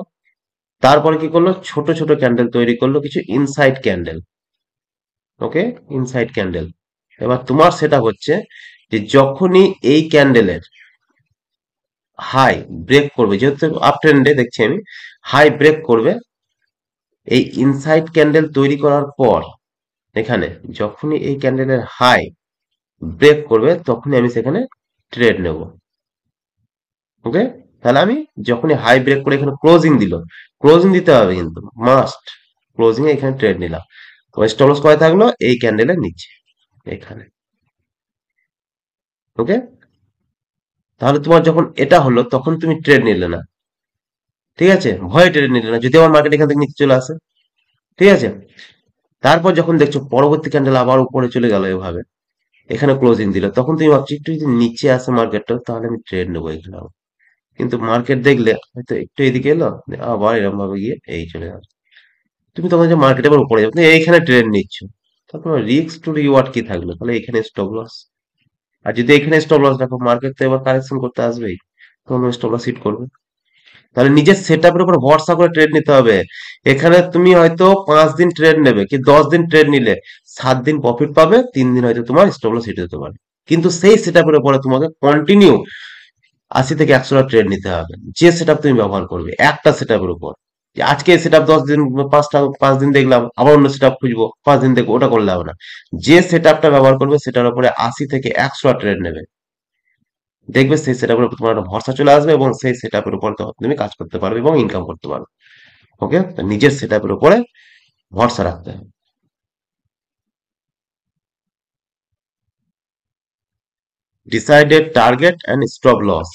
[SPEAKER 1] তারপরে কি করলো, ছোট ছোট ক্যান্ডেল তৈরি করলো, কিছু ইনসাইড ক্যান্ডেল। ওকে, ইনসাইড ক্যান্ডেল। এবার তোমার সেটা হচ্ছে যে যখনই এই ক্যান্ডেলের হাই ব্রেক করবে, যেহেতু আপ ট্রেন্ডে দেখছি আমি, হাই ব্রেক করবে, এই ইনসাইড ক্যান্ডেল তৈরি করার পর এখানে যখনই এই ক্যান্ডেলের হাই ব্রেক করবে তখনই আমি সেখানে ট্রেড নেব। ওকে, তাহলে আমি যখনই হাই ব্রেক করে এখানে ক্লোজিং দিল, ক্লোজিং দিতে হবে কিন্তু মাস্ট, ক্লোজিং এ এখানে ট্রেড নিলাম, তো স্টপ লস কয় থাকলো এই ক্যান্ডেলের নিচে এখানে। ওকে, তাহলে তোমার যখন এটা হলো তখন তুমি ট্রেড নিলে না, ঠিক আছে, ভয়ে ট্রেড নিলে না, যদি আমার মার্কেট এখান থেকে নিচে চলে আসে, ঠিক আছে। তারপর যখন দেখছো পরবর্তী ক্যান্ডেল আবার উপরে চলে গেল এভাবে, এখানে ক্লোজিং দিল, তখন তুমি ভাবছো একটু যদি নিচে আসে মার্কেটটা তাহলে আমি ট্রেড নেবো এখানে। কিন্তু মার্কেট দেখলে হয়তো একটু এদিকে এলো, আবার এরকম ভাবে গিয়ে এই চলে গেল, তুমি তখন যে মার্কেট আবার উপরে যাবে, তুমি এইখানে ট্রেড নিচ্ছ, তারপর রিস্ক টু রিওয়ার্ড কি থাকলো, তাহলে এখানে স্টপ লস। আর যদি এখানে স্টপ লস রাখো, মার্কেট তো এবার কারেকশন করতে আসবেই, তখন স্টপ লস হিট করবে। তাহলে নিজের সেট আপের উপর ভরসা করে ট্রেড নিতে হবে। এখানে তুমি হয়তো 5 দিন ট্রেড নেবে কি 10 দিন ট্রেড নিলে 7 দিন প্রফিট পাবে, 3 দিন হয়তো তোমার স্টপ লস হিট হতে পারে। কিন্তু সেই সেট আপের উপরে তোমাকে কন্টিনিউ 80 থেকে 100টা ট্রেড নিতে হবে, যে সেট তুমি ব্যবহার করবে একটা সেট আপের উপর। যে আজকে সেট আপ 10 দিন, 5 দিন দেখলাম, আবার অন্য সেট আপ খুঁজবো, 5 দিন দেখবো, ওটা করলে হবে না। যে সেট আপটা ব্যবহার করবে সেটার উপরে 80 থেকে 100টা ট্রেড নেবে, দেখবে সেই সেট আপের উপর তোমার একটা ভরসা চলে আসবে এবং সেই সেট আপের উপর তখন তুমি কাজ করতে পারবে এবং ইনকাম করতে পারবে। ওকে, নিজের সেট আপের উপরে ভরসা রাখতে হবে। Decided target and stop loss.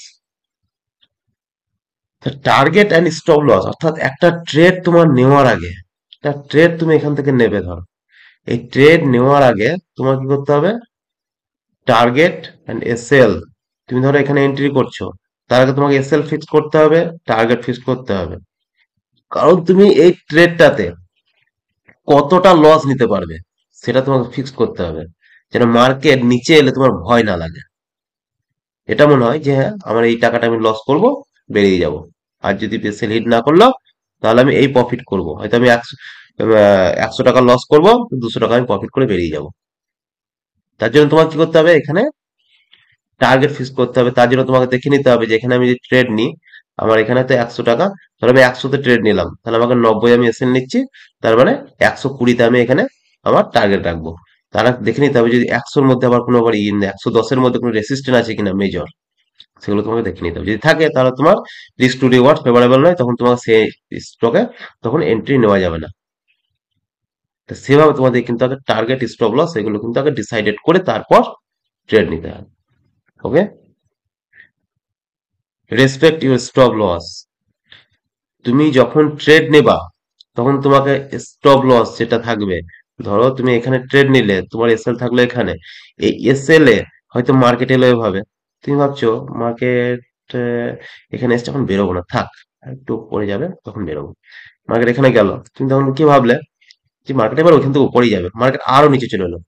[SPEAKER 1] Target and stop loss অর্থাৎ একটা ট্রেড তোমার নেওয়ার আগে, একটা ট্রেড তুমি এখান থেকে নেবে, ধরো এই ট্রেড নেওয়ার আগে তোমার কি করতে হবে, টার্গেট অ্যান্ড এসএল, তুমি ধরো এখানে এন্ট্রি করছো, তার আগে তোমাকে এসএল ফিক্স করতে হবে, টার্গেট ফিক্স করতে হবে। কারণ তুমি এই ট্রেডটাতে কতটা লস নিতে পারবে সেটা তোমাকে ফিক্স করতে হবে, যেন মার্কেট নিচে এলে তোমার ভয় না লাগে। এটা মনে হয় যে হ্যাঁ আমার এই টাকাটা আমি লস করব, বেরিয়ে যাব। আর যদি সেল হিট না করলো তাহলে আমি এই প্রফিট করব, হয়তো আমি 100 টাকা লস করব, 200 টাকা আমি প্রফিট করে বেরিয়ে যাব। তার জন্য তোমার কি করতে হবে, এখানে টার্গেট ফিক্স করতে হবে। তার জন্য তোমাকে দেখে নিতে হবে যে এখানে আমি যদি ট্রেড নিই, আমার এখানে তো 100 টাকা, ধরো আমি 100তে ট্রেড নিলাম, তাহলে আমাকে 90 আমি এসএল নিচ্ছি, তার মানে 120তে আমি এখানে আমার টার্গেট রাখবো। তারা দেখে নিতে হবে যদি 100-র মধ্যে আবার কোনো আবার 110-এর মধ্যে কোনো রেসিস্ট্যান্ট আছে কিনা মেজর, সেগুলো তোমাকে দেখে নিতে হবে। যদি থাকে তাহলে তোমার রিস্ক টু রিওয়ার্ড ফেভারেবল নয়, তখন তোমার সেই স্টকে তখন এন্ট্রি নেওয়া যাবে না। তো সেভাবে তোমাদের কিন্তু আগে টার্গেট স্টপ লস এগুলো কিন্তু আগে ডিসাইডেড করে তারপর ট্রেড নিতে হবে। ওকে, রেসপেক্ট ইউর স্টপ লস। তুমি যখন ট্রেড নেবা তখন তোমাকে স্টপ লস যেটা থাকবে, ধরো তুমি এখানে ট্রেড নিলে, তোমার এসএল থাকলো এখানে, এই এসএল এ হয়তো মার্কেট এলো এভাবে, তুমি ভাবছো মার্কেট এখানে এসে এখন বেরোবো না, থাক একটু পরে যাবে তখন বেরোবো। মার্কেট এখানে গেল, তুমি তখন কি ভাবলে যে মার্কেট এবার ওইখান থেকে উপরেই যাবে, মার্কেট আরো নিচে চলে এলো,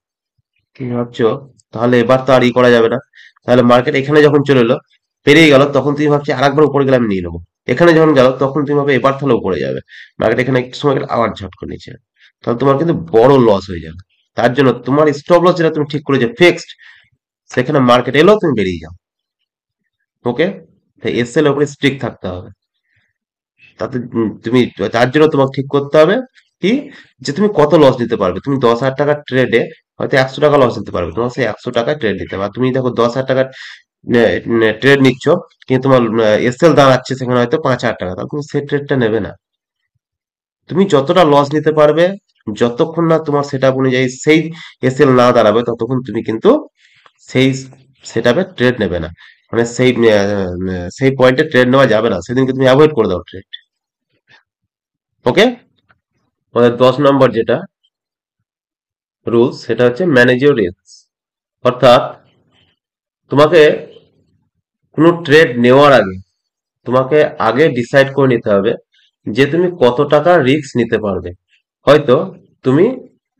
[SPEAKER 1] তুমি ভাবছো তাহলে এবার তো আর ই করা যাবে না, তাহলে মার্কেট এখানে যখন চলে এলো পেরিয়ে গেল, তখন তুমি ভাবছো আরেকবার উপরে গেলে আমি নিয়ে নেবো। এখানে যখন গেল তখন তুমি ভাবে এবার তাহলে উপরে যাবে, মার্কেট এখানে একটু সময় গেলে আবার ঝট করে নিচে, তাহলে তোমার কিন্তু বড় লস হয়ে যাবে। তার জন্য তোমার স্টপ লস যেটা তুমি ঠিক করেছো ফিক্সড, সেখানে মার্কেট এলো তুমি বেরিয়ে যাও। ওকে, তাই এসএল এর উপরে স্ট্রিক্ট থাকতে হবে। তাতে তুমি, তার জন্য তোমাকে ঠিক করতে হবে কি, যে তুমি কত লস নিতে পারবে। তুমি 10,000 টাকার ট্রেডে হয়তো 100 টাকা লস নিতে পারবে, তোমার সেই 100 টাকায় ট্রেড নিতে হবে। আর তুমি দেখো 10,000 টাকার ট্রেড নিচ্ছ, কিন্তু তোমার এসএল দাঁড়াচ্ছে সেখানে হয়তো 5,000 টাকা, তাহলে তুমি সেই ট্রেডটা নেবে না। তুমি যতটা লস নিতে পারবে, যতক্ষণ না তোমার সেট আপ অনুযায়ী সেই এসএল না দাঁড়াবে, ততক্ষণ তুমি কিন্তু সেই সেট আপে ট্রেড নেবে না। মানে সেই পয়েন্টে ট্রেড নেওয়া যাবে না, সেদিনকে তুমি অ্যাভয়েড করে দাও ট্রেড। ওকে, আমাদের 10 নম্বর যেটা রুলস সেটা হচ্ছে ম্যানেজ ইউর রিস্ক। অর্থাৎ তোমাকে কোনো ট্রেড নেওয়ার আগে তোমাকে আগে ডিসাইড করে নিতে হবে যে তুমি কত টাকা রিস্ক নিতে পারবে। হয়তো তুমি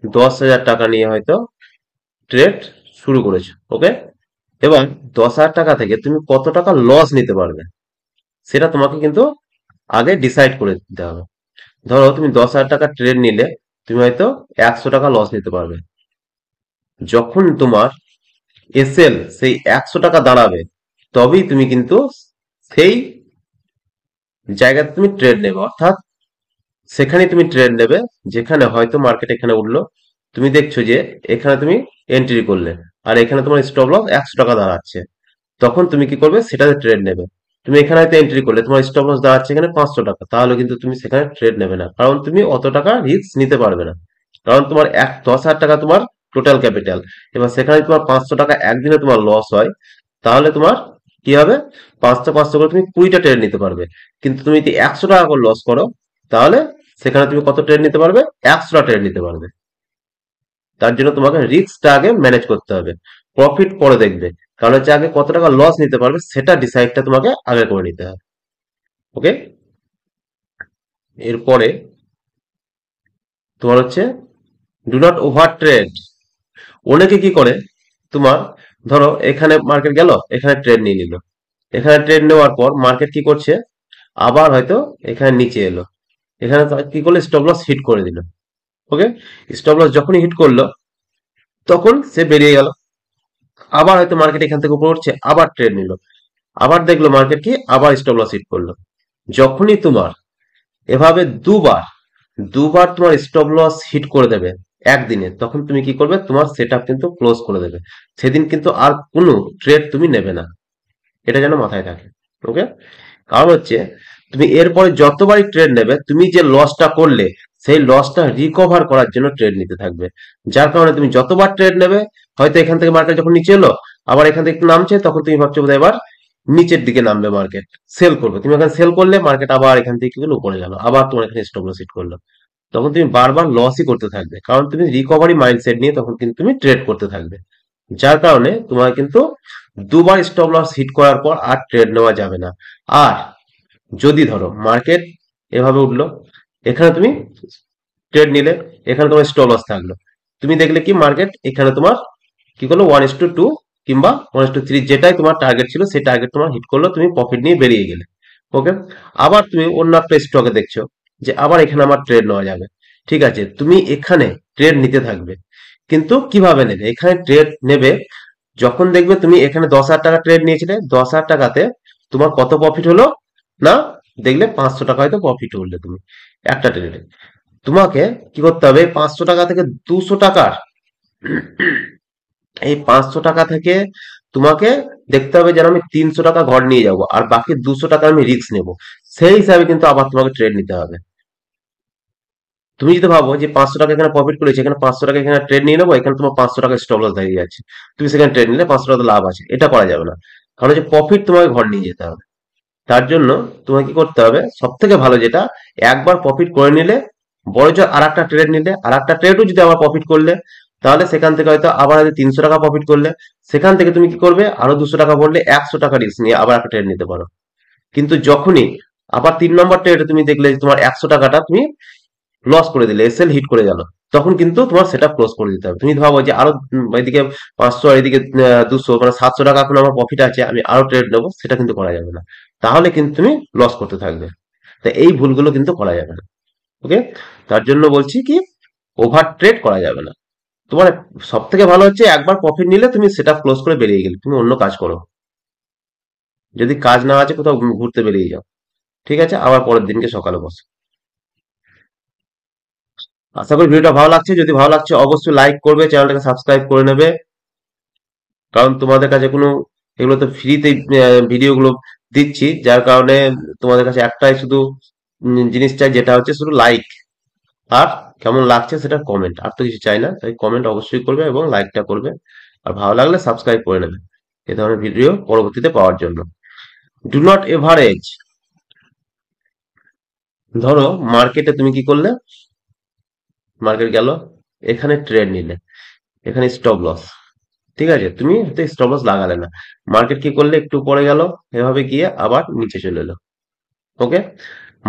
[SPEAKER 1] 10,000 টাকা নিয়ে হয়তো ট্রেড শুরু করেছো, ওকে, এবার 10,000 টাকা থেকে তুমি কত টাকা লস নিতে পারবে সেটা তোমাকে কিন্তু আগে ডিসাইড করে দিতে হবে। ধরো তুমি 10,000 টাকা ট্রেড নিলে, তুমি হয়তো 100 টাকা লস নিতে পারবে। যখন তোমার এসএল সেই 100 টাকা দাঁড়াবে, তবেই তুমি কিন্তু সেই জায়গাতে তুমি ট্রেড নেবে, অর্থাৎ সেখানে তুমি ট্রেড নেবে যেখানে হয়তো মার্কেট এখানে উঠলো, তুমি দেখছো যে এখানে তুমি এন্ট্রি করলে, আর এখানে তোমার স্টপ লস 100 টাকা দাঁড়াচ্ছে, তখন তুমি কি করবে, সেটাতে ট্রেড নেবে। তুমি এখানে হয়তো এন্ট্রি করলে, তোমার স্টপ লস দাঁড়াচ্ছে এখানে 500 টাকা, তাহলে কিন্তু তুমি সেখানে ট্রেড নেবে না, কারণ তুমি অত টাকা রিস্ক নিতে পারবে না। কারণ তোমার 10,000 টাকা তোমার টোটাল ক্যাপিটাল, এবার সেখানে তোমার 500 টাকা একদিনে তোমার লস হয়, তাহলে তোমার কি হবে, 500 500 করে তুমি 20টা ট্রেড নিতে পারবে। কিন্তু তুমি যদি 100 টাকা করে লস করো, তাহলে সেখানে তুমি কত ট্রেড নিতে পারবে, 100টা ট্রেড নিতে পারবে। তার জন্য তোমাকে রিস্কটা আগে ম্যানেজ করতে হবে, প্রফিট পরে দেখবে। কারণ হচ্ছে আগে কত টাকা লস নিতে পারবে সেটা ডিসাইডটা তোমাকে আগে করে নিতে হবে। ওকে, এরপরে তোমার হচ্ছে ডু নট ওভার ট্রেড। অনেকে কি করে, তোমার ধরো এখানে মার্কেট গেল, এখানে ট্রেড নিয়ে নিল, এখানে ট্রেড নেওয়ার পর মার্কেট কি করছে, আবার হয়তো এখানে নিচে এলো, এখানে কি করলো, স্টপ লস হিট করে দিল। ওকে, স্টপ লস যখনই হিট করলো, তখন সে বেরিয়ে গেল। আবার হয়তো মার্কেট এখান থেকে উপরে উঠছে, আবার ট্রেড নিল, আবার দেখলো মার্কেট কি, আবার স্টপ লস হিট করলো। যখনই তোমার এভাবে দুবার দুবার তোমার স্টপ লস হিট করে দেবে একদিনে, তখন তুমি কি করবে, তোমার সেট আপ কিন্তু ক্লোজ করে দেবে। সেদিন কিন্তু আর কোনো ট্রেড তুমি নেবে না, এটা যেন মাথায় থাকে। ওকে, কারণ হচ্ছে তুমি এরপরে যতবারই ট্রেড নেবে, তুমি যে লসটা করলে সেই লসটা রিকভার করার জন্য ট্রেড নিতে থাকবে। যার কারণে তুমি যতবার ট্রেড নেবে, হয়তো এখান থেকে মার্কেট যখন নিচে এলো, আবার এখান থেকে একটু নামছে, তখন তুমি ভাবছো বোধহয় এবার নিচের দিকে নামবে মার্কেট, সেল করবে। তুমি এখানে সেল করলে, মার্কেট আবার এখান থেকে কি করলো, উপরে গেল, আবার তোমার এখানে স্টপ লস হিট করলো। তখন তুমি বারবার লসই করতে থাকবে, কারণ তুমি রিকভারি মাইন্ডসেট নিয়ে তখন কিন্তু তুমি ট্রেড করতে থাকবে। যার কারণে তোমার কিন্তু দুবার স্টপ লস হিট করার পর আর ট্রেড নেওয়া যাবে না। আর যদি ধরো মার্কেট এভাবে উঠলো, এখানে তুমি ট্রেড নিলে, এখানে তোমার স্টপ লস থাকলো, তুমি দেখলে কি মার্কেট এখানে তোমার কি করলো, 1:2 কিংবা 1:3, যেটাই তোমার টার্গেট ছিল সেই টার্গেট তোমার হিট করলো, তুমি প্রফিট নিয়ে বেরিয়ে গেলে। ওকে, আবার তুমি অন্য একটা স্টকে দেখছো যে আবার এখানে আমার ট্রেড নেওয়া যাবে, ঠিক আছে, তুমি এখানে ট্রেড নিতে থাকবে। কিন্তু কিভাবে নেবে, এখানে ট্রেড নেবে যখন দেখবে তুমি এখানে 10,000 টাকা ট্রেড নিয়েছিলে, 10,000 টাকাতে তোমার কত প্রফিট হলো, না দেখলে 500 টাকা হয়তো প্রফিট হলে তুমি একটা ট্রেডে, তোমাকে কি করতে হবে, 500 টাকা থেকে 200 টাকার, এই 500 টাকা থেকে তোমাকে দেখতে হবে যেন আমি 300 টাকা ঘর নিয়ে যাব, আর বাকি 200 টাকা আমি রিস্ক নেব। সেই হিসাবে কিন্তু আবার তোমাকে ট্রেড নিতে হবে। তুমি যদি ভাবো যে 500 টাকা এখানে প্রফিট করেছে, এখানে 500 টাকা এখানে ট্রেড নিয়ে নেবো, এখানে তোমার 500 টাকা স্টপ লস দাঁড়িয়ে যাচ্ছে, তুমি সেখানে ট্রেড নিলে 500 টাকা লাভ আছে, এটা করা যাবে না। কারণ যে প্রফিট তোমাকে ঘর নিয়ে যেতে হবে। তার জন্য তোমাকে কি করতে হবে, সব থেকে ভালো যেটা, একবার প্রফিট করে নিলে, বড় জোর আর একটা ট্রেড নিলে, আর একটা ট্রেডও যদি আবার প্রফিট করলে, তাহলে সেখান থেকে হয়তো আবার হয়তো 300 টাকা প্রফিট করলে, সেখান থেকে তুমি কি করবে, আরো 200 টাকা পড়লে 100 টাকা রিস্ক নিয়ে আবার একটা ট্রেড নিতে পারো। কিন্তু যখনই আবার 3 নম্বর ট্রেডে তুমি দেখলে যে তোমার 100 টাকাটা তুমি লস করে দিলে, এসএল হিট করে গেল, তখন কিন্তু তোমার সেটা ক্লোজ করে দিতে হবে। তুমি ভাবো যে আরো এদিকে 500 আর এদিকে 200, মানে 700 টাকা এখন আমার প্রফিট আছে, আমি আরো ট্রেড নেবো, সেটা কিন্তু করা যাবে না। তাহলে কিন্তু তুমি লস করতে থাকবে। তো এই ভুলগুলো কিন্তু করা যাবে না। ওকে, তার জন্য বলছি কি, ওভার ট্রেড করা যাবে না। তোমার সব থেকে ভালো হচ্ছে একবার প্রফিট নিলে তুমি সেটা ক্লোজ করে বেরিয়ে গেলে, তুমি অন্য কাজ করো। যদি কাজ না আছে, কোথাও ঘুরতে বেরিয়ে যাও, ঠিক আছে, আবার পরের দিনকে সকালে বসো। আশা করি ভিডিওটা ভালো লাগছে, যদি ভালো লাগছে অবশ্যই লাইক করবে, চ্যানেলটাকে সাবস্ক্রাইব করে নেবে। কারণ তোমাদের কাছে কোনো, এগুলো তো ফ্রিতে ভিডিওগুলো দিচ্ছি, যার কারণে তোমাদের কাছে একটাই শুধু জিনিস চাই, যেটা হচ্ছে শুধু লাইক, আর কেমন লাগছে সেটা কমেন্ট, আর তো কিছু চাই না। তাই কমেন্ট অবশ্যই করবে এবং লাইকটা করবে, আর ভালো লাগলে সাবস্ক্রাইব করে নেবে এ ধরনের ভিডিও পরবর্তীতে পাওয়ার জন্য। Do not average. ধরো মার্কেটে তুমি কি করলে, মার্কেট গেল, এখানে ট্রেড নিলে, এখানে স্টপ লস, ঠিক আছে, তুমি হয়তো স্টপ লস লাগালে না, মার্কেট কি করলে, একটু পরে গেল, এভাবে গিয়ে আবার নিচে চলে এলো। ওকে,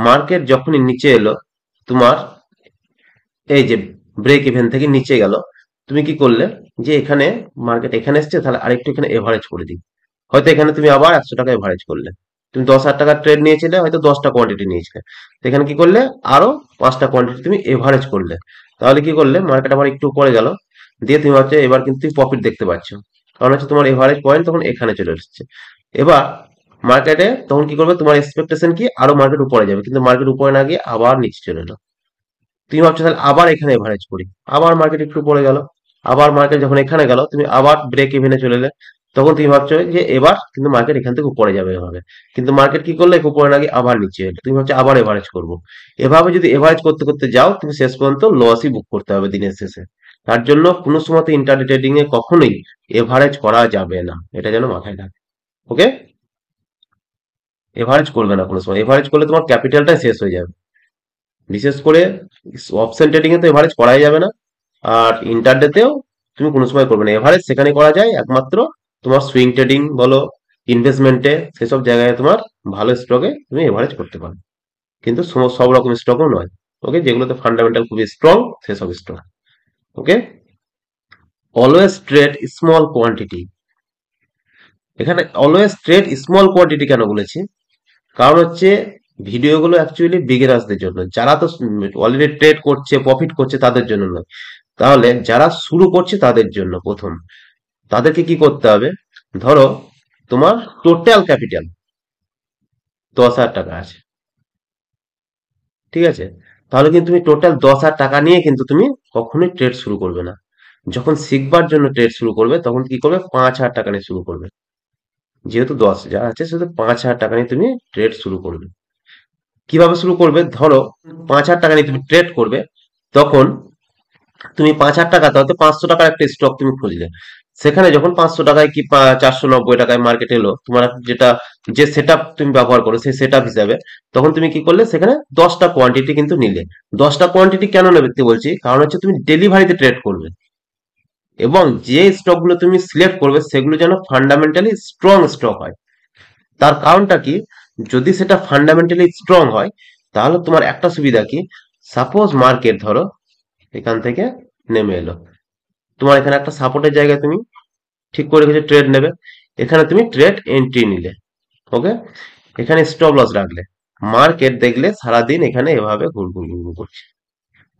[SPEAKER 1] মার্কেট যখনই নিচে এলো, তোমার এই যে ব্রেক ইভেন থেকে নিচে গেল, তুমি কি করলে, যে এখানে মার্কেট এখানে এসছে, তাহলে আরেকটু এখানে এভারেজ করে দিই। হয়তো এখানে তুমি আবার 100 টাকা এভারেজ করলে। তুমি 10,000 টাকার ট্রেড নিয়েছিলে, হয়তো 10টা কোয়ান্টিটি নিয়েছিলে। তো এখানে কি করলে, আরো 5টা কোয়ান্টিটি তুমি এভারেজ করলে। তাহলে কি করলে, মার্কেট আবার একটু পরে গেল, দিয়ে তুমি হচ্ছে এবার কিন্তু প্রফিট দেখতে পাচ্ছ। কারণ হচ্ছে তোমার এভারেজ পয়েন্ট তখন এখানে চলে এসেছে। এবার মার্কেটে তখন কি করবে, তোমার এক্সপেকটেশন কি আরো মার্কেট উপরে যাবে, কিন্তু মার্কেট উপরে না গিয়ে আবার নিচে চলে এলো। তুমি ভাবছো তাহলে আবার এখানে এভারেজ করি, আবার মার্কেট একটু পড়ে গেল, আবার মার্কেট যখন এখানে গেল, তুমি আবার ব্রেক ইভেনে চলে এলে। তখন তুমি ভাবছো যে এবার কিন্তু মার্কেট এখান থেকে উপরে যাবে এভাবে, কিন্তু মার্কেট কি করলে, উপরে না গিয়ে আবার নিচে এলো। তুমি ভাবছো আবার এভারেজ করবো। এভাবে যদি এভারেজ করতে করতে যাও, তুমি শেষ পর্যন্ত লসই বুক করতে হবে দিনের শেষে। তার জন্য কোনো সময় ইন্টারডে ট্রেডিং এ কখনোই এভারেজ করা যাবে না, এটা যেন মাথায় থাকে। ওকে, এভারেজ করবে না কোনো সময়। এভারেজ করলে তোমার ক্যাপিটালটাই শেষ হয়ে যাবে। বিশেষ করে অপশন ট্রেডিং এ তো এভারেজ করাই যাবে না। আর ইন্টারডেতেও তুমি কোনো সময় করবে না এভারেজ। সেখানে করা যায় একমাত্র তোমার সুইং ট্রেডিং বলো, ইনভেস্টমেন্টে, সেসব জায়গায় তোমার ভালো স্টকে তুমি এভারেজ করতে পারো। কিন্তু সব রকম স্টকও নয়। ওকে, যেগুলোতে ফান্ডামেন্টাল খুবই স্ট্রং, সেসব স্টক। ওকে, অলওয়েজ ট্রেড স্মল কোয়ান্টিটি। এখানে অলওয়েজ ট্রেড স্মল কোয়ান্টিটি কেন বলেছি, কারণ হচ্ছে ভিডিওগুলো অ্যাকচুয়ালি বিগিনার্সদের জন্য, যারা তো অলরেডি ট্রেড করছে, প্রফিট করছে, তাদের জন্য নয়। তাহলে যারা শুরু করছে তাদের জন্য প্রথম, তাদেরকে কি করতে হবে, ধরো তোমার টোটাল ক্যাপিটাল 10,000 টাকা আছে, ঠিক আছে? তাহলে কিন্তু তুমি টোটাল 10,000 টাকা নিয়ে কিন্তু তুমি কখনোই ট্রেড শুরু করবে না। যখন শিখবার জন্য ট্রেড শুরু করবে, তখন কি করবে, 5,000 টাকা নিয়ে শুরু করবে। যেহেতু 10,000 আছে, সেহেতু 5,000 টাকা নিয়ে তুমি ট্রেড শুরু করবে। কিভাবে শুরু করবে, ধরো 5,000 টাকা নিয়ে তুমি ট্রেড করবে, তখন তুমি 5,000 টাকা, হয়তো 500 টাকার একটা স্টক তুমি খুঁজলে। সেখানে যখন 500 টাকায় কি 490 টাকায় মার্কেট এলো, তোমার যেটা, যে সেট তুমি ব্যবহার করো সেই সেট হিসাবে, তখন তুমি কি করলে, সেখানে 10টা কোয়ান্টিটি কিন্তু নিলে। 10টা কোয়ান্টিটি কেন নেবে বলছি, কারণ হচ্ছে তুমি ডেলিভারিতে ট্রেড করবে, এবং যে স্টকগুলো তুমি সিলেক্ট করবে সেগুলো যেন ফান্ডামেন্টালি স্ট্রং স্টক হয়। তার কারণটা কি, যদি সেটা ফান্ডামেন্টালি স্ট্রং হয়, তাহলে তোমার একটা সুবিধা কি, সাপোজ মার্কেট ধরো এখান থেকে নেমে এলো, তোমার এখানে একটা সাপোর্টের জায়গায় তুমি ঠিক করে রেখেছো ট্রেড নেবে, এখানে তুমি ট্রেড এন্ট্রি নিলে। ওকে, এখানে স্টপ লস রাখলে, মার্কেট দেখলে সারাদিন এখানে এভাবে ঘুর ঘুর ঘুর ঘুর করছে।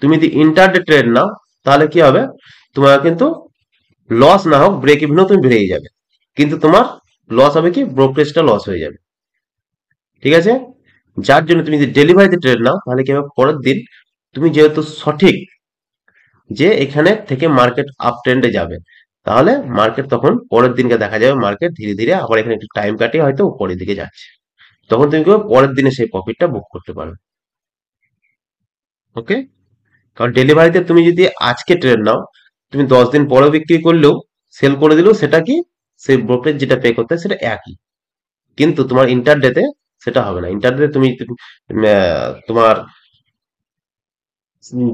[SPEAKER 1] তুমি যদি ইন্টারডে ট্রেড নাও, তাহলে কি হবে, তোমার কিন্তু লস না হোক, ব্রেক ইভেনও তুমি বেরিয়ে যাবে, কিন্তু তোমার লস হবে কি, ব্রোকারেজটা লস হয়ে যাবে। ঠিক আছে, যার জন্য তুমি যদি ডেলিভারিতে ট্রেড নাও, তাহলে কি হবে, পরের দিন তুমি যেহেতু সঠিক যে এখানে থেকে মার্কেট আপ ট্রেন্ডে যাবে, তাহলে মার্কেট তখন পরের দিনকে দেখা যাবে মার্কেট ধীরে ধীরে আবার এখানে একটু টাইম কাটিয়ে হয়তো উপরের দিকে যাচ্ছে। তখন তুমি কি করবে, পরের দিনে সেই প্রফিটটা বুক করতে পারবে। ওকে, কারণ ডেলিভারিতে তুমি যদি আজকে ট্রেড নাও, তুমি 10 দিন পরে বিক্রি করলেও, সেল করে দিলেও, সেটা কি, সেই ব্রোকারেজ যেটা পে করতে হয় সেটা একই। কিন্তু তোমার ইন্টারডেতে সেটা হবে না। ইন্টারডেতে তুমি তোমার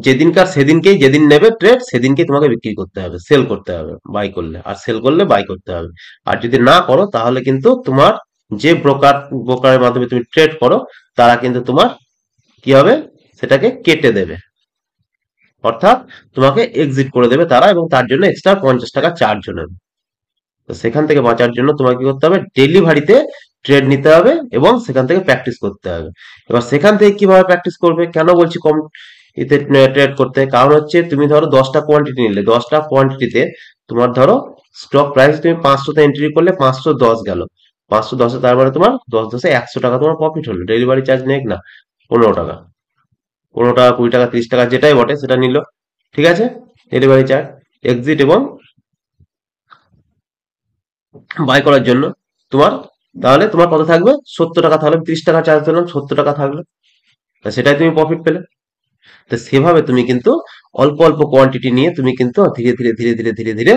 [SPEAKER 1] যেদিনকার সেদিনকেই, যেদিন নেবে ট্রেড সেদিনকেই তোমাকে বিক্রি করতে হবে, সেল করতে হবে বাই করলে, আর সেল করলে বাই করতে হবে। আর যদি না করো, তাহলে কিন্তু তোমার যে ব্রোকারের মাধ্যমে তুমি ট্রেড করো, তারা কিন্তু তোমার কি হবে, সেটাকে কেটে দেবে, অর্থাৎ তোমাকে এক্সিট করে দেবে তারা, এবং তার জন্য এক্সট্রা 50 টাকা চার্জ নেবে। তো সেখান থেকে বাঁচার জন্য তোমাকে কি করতে হবে, ডেলিভারিতে ট্রেড নিতে হবে এবং সেখান থেকে প্র্যাকটিস করতে হবে। এবার সেখান থেকে কিভাবে প্র্যাকটিস করবে, কেন বলছি কম এতে ট্রেড করতে, কারণ হচ্ছে তুমি ধরো 10টা কোয়ান্টিটি নিলে, 10টা কোয়ান্টিটিতে তোমার ধরো স্টক প্রাইস তুমি 500তে এন্ট্রি করলে, 510 গেল, 510, তার মানে তোমার 10 10 100 টাকা তোমার প্রফিট হলো। ডেলিভারি চার্জ নেই না, 15 টাকা, 15 টাকা, 20 টাকা, 30 টাকা, যেটাই বটে সেটা নিল। ঠিক আছে, ডেলিভারি চার্জ, এক্সিট এবং বাই করার জন্য তোমার, তাহলে তোমার কত থাকবে, 70 টাকা। তাহলে 30 টাকা চার্জ দিলাম, 70 টাকা থাকলো, তা সেটাই তুমি প্রফিট পেলে। তো সেভাবে তুমি কিন্তু অল্প অল্প কোয়ান্টিটি নিয়ে তুমি কিন্তু ধীরে ধীরে ধীরে ধীরে ধীরে ধীরে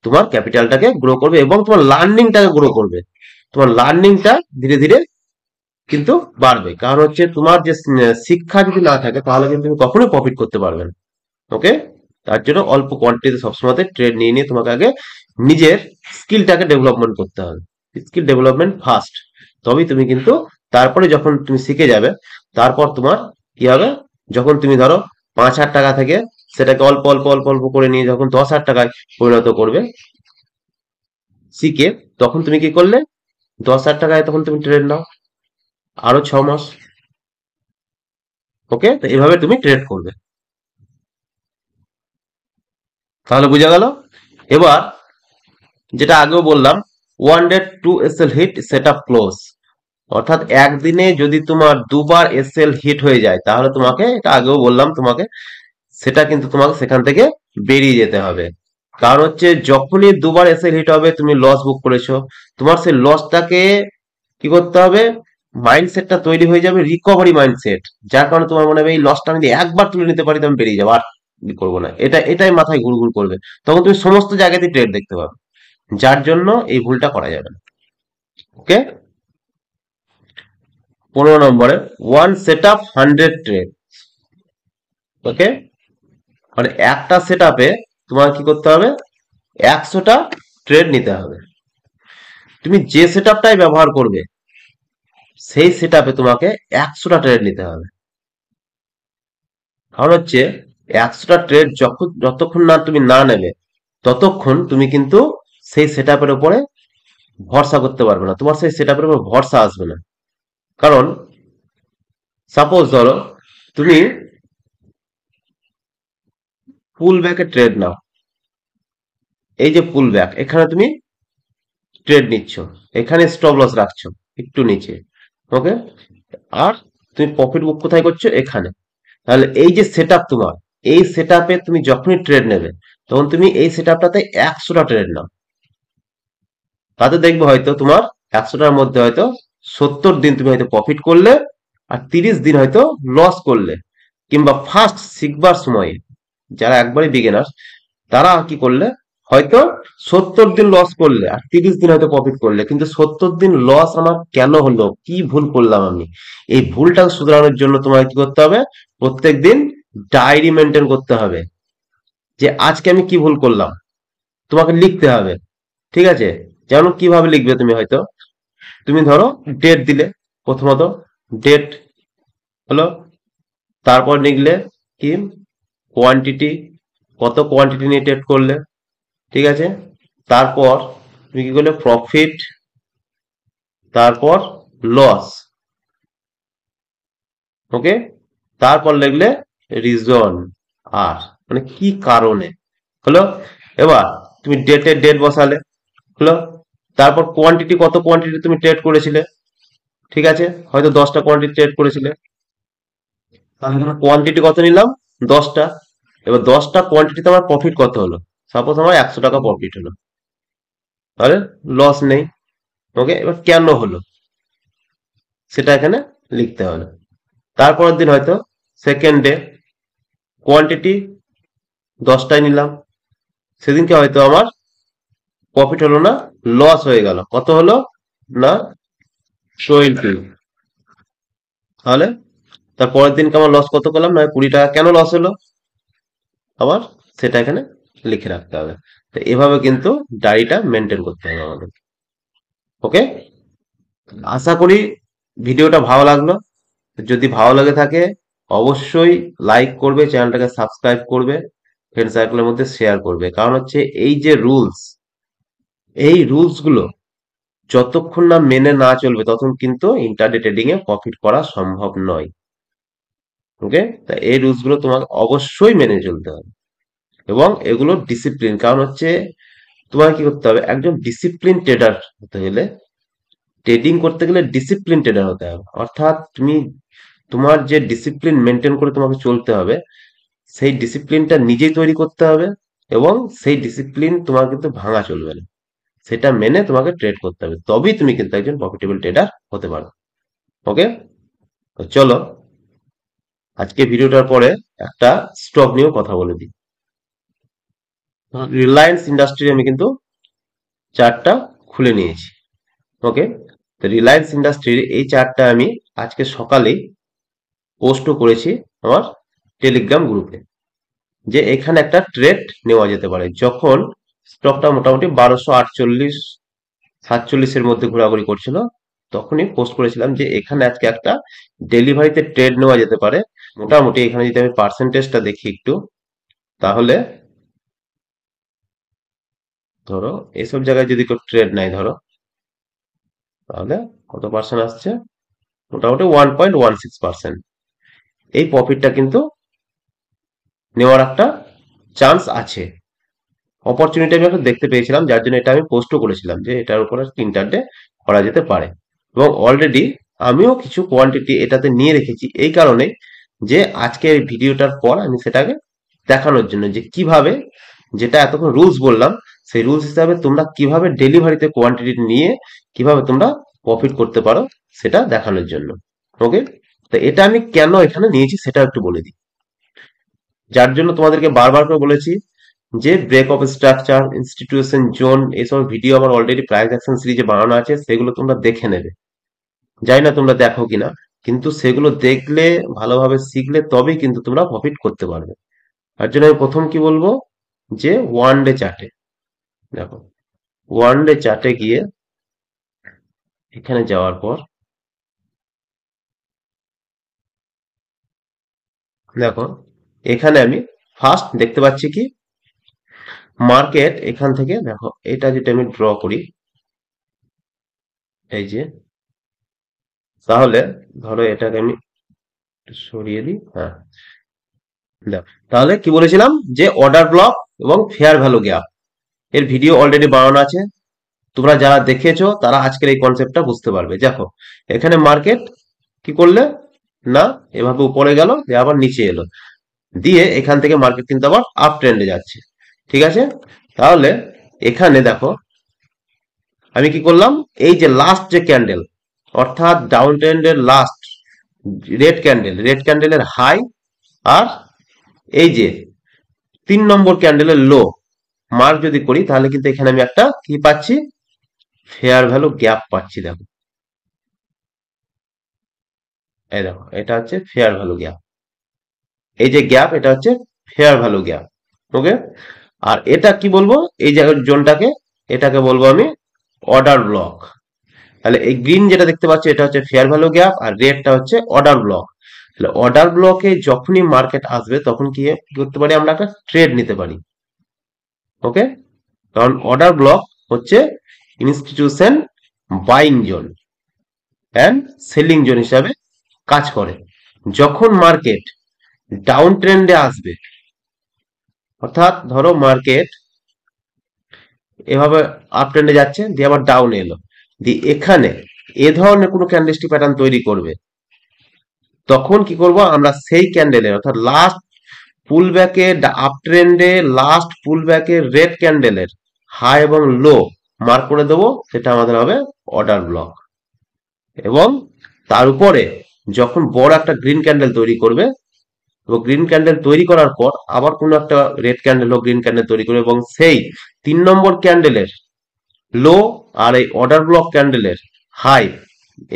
[SPEAKER 1] তোমার ক্যাপিটালটাকে গ্রো করবে, এবং তোমার লার্নিংটাকে গ্রো করবে। তোমার লার্নিংটা ধীরে ধীরে কিন্তু বাড়বে, কারণ হচ্ছে তোমার যে শিক্ষা যদি না থাকে, তাহলে কিন্তু তুমি কখনোই প্রফিট করতে পারবে না। ওকে, তার জন্য অল্প কোয়ান্টিটিতে সবসময় ট্রেড নিয়ে নিয়ে তোমাকে আগে নিজের স্কিলটাকে ডেভেলপমেন্ট করতে হবে। স্কিল ডেভেলপমেন্ট ফার্স্ট, তবেই তুমি কিন্তু, তারপরে যখন তুমি শিখে যাবে, তারপর তোমার কি হবে, যখন তুমি ধরো 5,000 টাকা থেকে সেটাকে অল্প অল্প অল্প অল্প করে নিয়ে যখন 10,000 টাকায় পরিণত করবে শিখে, তখন তুমি কি করলে 10,000 টাকায় তখন তুমি ট্রেড নাও আরো 6 মাস। ওকে, তো এভাবে তুমি ট্রেড করবে। তাহলে বোঝা গেল। এবার যেটা আগেও বললাম, one day to SL hit set up close, অর্থাৎ একদিনে যদি তোমার দুবার এসএল হিট হয়ে যায় তাহলে তোমাকে, এটা আগেও বললাম তোমাকে, সেটা কিন্তু তোমাকে সেখান থেকে বেরিয়ে যেতে হবে। কারণ হচ্ছে যখনই দুবার এসএল হিট হবে তুমি লস বুক করেছো, তোমার সেই লসটাকে কি করতে হবে, মাইন্ডসেটটা তৈরি হয়ে যাবে রিকভারি মাইন্ডসেট, যার কারণে তোমার মনে হবে এই লসটা আমি যদি একবার তুলে নিতে পারি তো আমি বেরিয়ে যাবো, আর করবো না, এটাই মাথায় ঘুরঘুর করবে। তখন তুমি সমস্ত জায়গাতে ট্রেড দেখতে পাবে, যার জন্য এই ভুলটা করা যাবে না। ওকে, 15 নম্বরে, ওয়ান সেট আপ 100 ট্রেড। ওকে, মানে একটা সেট আপে তোমার কি করতে হবে, 100টা ট্রেড নিতে হবে। তুমি যে সেট আপটাই ব্যবহার করবে সেই সেট আপে তোমাকে 100টা ট্রেড নিতে হবে। কারণ হচ্ছে 100টা ট্রেড যতক্ষণ না তুমি না নেবে ততক্ষণ তুমি কিন্তু সেই সেট আপের উপরে ভরসা করতে পারবে না, তোমার সেই সেট আপের উপর ভরসা আসবে না। কারণ সাপোজ ধরো তুমি পুল ব্যাকে ট্রেড নাও, এই যে পুল ব্যাক, এখানে তুমি ট্রেড নিচ্ছ, এখানে স্টপ লস রাখছো একটু নিচে। ওকে, আর তুমি প্রফিট বুক কোথায় করছো, এখানে। তাহলে এই যে সেট আপ তোমার, এই সেট আপে তুমি যখনই ট্রেড নেবে তখন তুমি এই সেট আপটাতে 100টা ট্রেড নাও, তাতে দেখবে হয়তো তোমার 100টার মধ্যে হয়তো 70 দিন তুমি হয়তো প্রফিট করলে, আর 30 দিন হয়তো লস করলে। কিংবা ফার্স্ট শিখবার সময় যারা একবারই বিগিনার, তারা কি করলে হয়তো 70 দিন লস করলে আর 30 দিন হয়তো প্রফিট করলে, কিন্তু 70 দিন লস আমার কেন হলো, কি ভুল করলাম আমি, এই ভুলটা শুধরানোর জন্য তোমাকে কি করতে হবে, প্রত্যেকদিন ডায়েরি মেনটেন করতে হবে, যে আজকে আমি কি ভুল করলাম, তোমাকে লিখতে হবে। ঠিক আছে, যেমন কিভাবে লিখবে, তুমি হয়তো তুমি ধরো ডেট দিলে, প্রথমত ডেট হলো, তারপর লিখলে কি কোয়ান্টিটি, কত কোয়ান্টিটি নিয়ে ট্রেড করলে। ঠিক আছে, তারপর তুমি কি করলে প্রফিট, তারপর লস। ওকে, তারপর লিখলে রিজন, আর মানে কি কারণে হলো। এবার তুমি ডেটের ডেট বসালে, হলো। তারপর কোয়ান্টিটি, কত কোয়ান্টিটি তুমি ট্রেড করেছিলে, ঠিক আছে, হয়তো 10টা কোয়ান্টিটি ট্রেড করেছিলে, তাহলে কোয়ান্টিটি কত নিলাম, 10টা। এবার 10টা কোয়ান্টিটিতে আমার প্রফিট কত হলো, সাপোজ আমার 100 টাকা প্রফিট হলো, তাহলে লস নেই। ওকে, এবার কেন হলো সেটা এখানে লিখতে হবে। তারপরের দিন হয়তো সেকেন্ড ডে, কোয়ান্টিটি 10টাই নিলাম, সেদিনকে হয়তো আমার প্রফিট হলো না, লস হয়ে গেল, কত হলো না 20। তাহলে তার পরের দিনকে আমার লস কত করলাম না 20 টাকা, কেন লস হলো আবার সেটা এখানে লিখে রাখতে হবে। তো এভাবে কিন্তু ডায়েরিটা মেনটেন করতে হবে আমাদের। ওকে, আশা করি ভিডিওটা ভালো লাগলো। যদি ভালো লাগে থাকে অবশ্যই লাইক করবে, চ্যানেলটাকে সাবস্ক্রাইব করবে, ফ্রেন্ড সার্কেলের মধ্যে শেয়ার করবে। কারণ হচ্ছে এই যে রুলস, এই রুলস গুলো যতক্ষণ না মেনে না চলবে ততক্ষণ কিন্তু ইন্টারডে ট্রেডিং এ প্রফিট করা সম্ভব নয়। ওকে, তা এই রুলস গুলো তোমাকে অবশ্যই মেনে চলতে হবে, এবং এগুলো ডিসিপ্লিন। কারণ হচ্ছে তোমাকে কি করতে হবে, একজন ডিসিপ্লিন ট্রেডার হতে গেলে, ট্রেডিং করতে গেলে ডিসিপ্লিন ট্রেডার হতে হবে। অর্থাৎ তুমি তোমার যে ডিসিপ্লিন মেনটেন করে তোমাকে চলতে হবে, সেই ডিসিপ্লিনটা নিজেই তৈরি করতে হবে, এবং সেই ডিসিপ্লিন তোমার কিন্তু ভাঙা চলবে না, সেটা মেনে তোমাকে ট্রেড করতে হবে, তবেই তুমি কিন্তু একজন প্রফিটেবল ট্রেডার হতে পারো। ওকে, তো চলো আজকে ভিডিওটার পরে একটা স্টক নিয়েও কথা বলে দিই। রিলায়েন্স ইন্ডাস্ট্রি আমি কিন্তু চার্টটা খুলে নিয়েছি। ওকে, তো রিলায়েন্স ইন্ডাস্ট্রির এই চার্টটা আমি আজকে সকালেই পোস্টও করেছি আমার টেলিগ্রাম গ্রুপে, যে এখানে একটা ট্রেড নেওয়া যেতে পারে, যখন স্টকটা মোটামুটি 1248-47-এর মধ্যে ঘোরাঘুরি করছিল, তখনই পোস্ট করেছিলাম যে এখানে আজকে একটা ডেলিভারিতে ট্রেড নেওয়া যেতে পারে। মোটামুটি এখানে যদি আমি পার্সেন্টেজটা দেখি একটু, তাহলে ধরো এইসব জায়গায় যদি কেউ ট্রেড নেয় ধরো, তাহলে কত পার্সেন্ট আসছে? মোটামুটি 1.16%। এই প্রফিটটা কিন্তু নেওয়ার একটা চান্স আছে, অপরচুনিটি আমি একটা দেখতে পেয়েছিলাম, যার জন্য এটা আমি পোস্টও করেছিলাম যে এটার উপরে ইন্টারডে করা যেতে পারে। এবং অলরেডি আমিও কিছু কোয়ান্টিটি এটাতে নিয়ে রেখেছি, এই কারণে যে আজকে এই ভিডিওটার পর আমি সেটাকে দেখানোর জন্য যে কিভাবে, যেটা এতক্ষণ রুলস বললাম, সেই রুলস হিসাবে তোমরা কিভাবে ডেলিভারিতে কোয়ান্টিটি নিয়ে কিভাবে তোমরা প্রফিট করতে পারো সেটা দেখানোর জন্য। ওকে, তো এটা আমি কেন এখানে নিয়েছি সেটা একটু বলে দিই। যার জন্য তোমাদেরকে বারবার করে বলেছি যে break of structure, institution zone, এইসব ভিডিও আমার অলরেডি প্রাইস অ্যাকশন সিরিজে বানানো আছে, সেগুলো তোমরা দেখে নেবে। জানি না তোমরা দেখো কিনা, কিন্তু সেগুলো দেখলে, ভালোভাবে শিখলে তবেই কিন্তু তোমরা প্রফিট করতে পারবে। তার জন্য আমি প্রথম কি বলবো, যে ওয়ান ডে চার্টে দেখো, ওয়ান ডে চার্টে গিয়ে এখানে যাওয়ার পর দেখো, এখানে আমি ফার্স্ট দেখতে পাচ্ছি কি মার্কেট, এখান থেকে দেখো এটা যদি আমি ড্র করি, এই যে, তাহলে ধরো এটাকে আমি একটু সরিয়ে দিই, হ্যাঁ, দেখো তাহলে কি বলেছিলাম যে অর্ডার ব্লক এবং ফেয়ার ভ্যালু গ্যাপ এর ভিডিও অলরেডি বানানো আছে। তোমরা যারা দেখেছো তারা আজকের এই কনসেপ্টটা বুঝতে পারবে। দেখো এখানে মার্কেট কি করলে না, এভাবে উপরে গেল দিয়ে আবার নিচে এলো, দিয়ে এখান থেকে মার্কেট কিন্তু আবার আপ ট্রেন্ডে যাচ্ছে। ঠিক আছে, তাহলে এখানে দেখো আমি কি করলাম, এই যে লাস্ট যে ক্যান্ডেল, অর্থাৎ ডাউন ট্রেন্ডের লাস্ট রেড ক্যান্ডেলের হাই, আর এই যে 3 নম্বর ক্যান্ডেলের লো মার্ক যদি করি, তাহলে কিন্তু এখানে আমি একটা কি পাচ্ছি, ফেয়ার ভ্যালু গ্যাপ পাচ্ছি। দেখো এই দেখো, এটা হচ্ছে ফেয়ার ভ্যালু গ্যাপ, এই যে গ্যাপ এটা হচ্ছে ফেয়ার ভ্যালু গ্যাপ। ওকে, আর এটা কি বলবো, এই জায়গার জোনটাকে, এটাকে বলবো আমি অর্ডার ব্লক। তাহলে এই গ্রিন যেটা দেখতে পাচ্ছি এটা হচ্ছে ফেয়ার ভ্যালু গ্যাপ, আর রেডটা হচ্ছে অর্ডার ব্লক। তাহলে অর্ডার ব্লকে যখনই মার্কেট আসবে তখন কি করতে পারি, আমরা একটা ট্রেড নিতে পারি। ওকে, কারণ অর্ডার ব্লক হচ্ছে institution buying zone and selling zone হিসাবে কাজ করে। যখন মার্কেট ডাউন ট্রেন্ডে আসবে, অর্থাৎ ধরো মার্কেট এভাবে আপ ট্রেন্ডে যাচ্ছে দিয়ে আবার ডাউন এলো, দিয়ে এখানে এ ধরনের কোনো ক্যান্ডেলস্টিক প্যাটার্ন তৈরি করবে, তখন কি করব আমরা, সেই ক্যান্ডেলের অর্থাৎ লাস্ট পুল ব্যাকে আপ ট্রেন্ডে লাস্ট পুল ব্যাকে রেড ক্যান্ডেলের হাই এবং লো মার্ক করে দেবো, সেটা আমাদের হবে অর্ডার ব্লক। এবং তার উপরে যখন বড় একটা গ্রিন ক্যান্ডেল তৈরি করবে, এবং গ্রিন ক্যান্ডেল তৈরি করার পর আবার কোনো একটা রেড ক্যান্ডেল ও গ্রিন ক্যান্ডেল তৈরি করবে, এবং সেই 3 নম্বর ক্যান্ডেলের লো আর এই অর্ডার ব্লক ক্যান্ডেলের হাই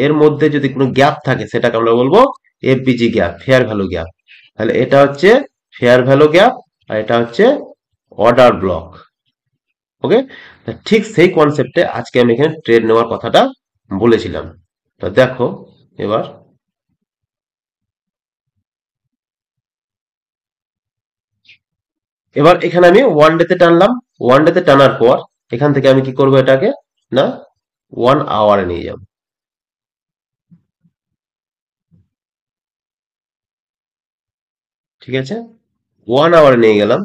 [SPEAKER 1] এর মধ্যে যদি কোনো গ্যাপ থাকে, সেটাকে আমরা বলবো FBG gap, fair value gap. তাহলে এটা হচ্ছে ফেয়ার ভ্যালু গ্যাপ, আর এটা হচ্ছে অর্ডার ব্লক। ওকে, ঠিক সেই কনসেপ্টে আজকে আমি এখানে ট্রেড নেওয়ার কথাটা বলেছিলাম। তো দেখো এবার, এখানে আমি ওয়ান ডেতে টানলাম, ওয়ান ডেতে টানার পর এখান থেকে আমি কি করবো, এটাকে না 1 আওয়ারে নিয়ে যাব। ঠিক আছে, 1 আওয়ারে নিয়ে গেলাম।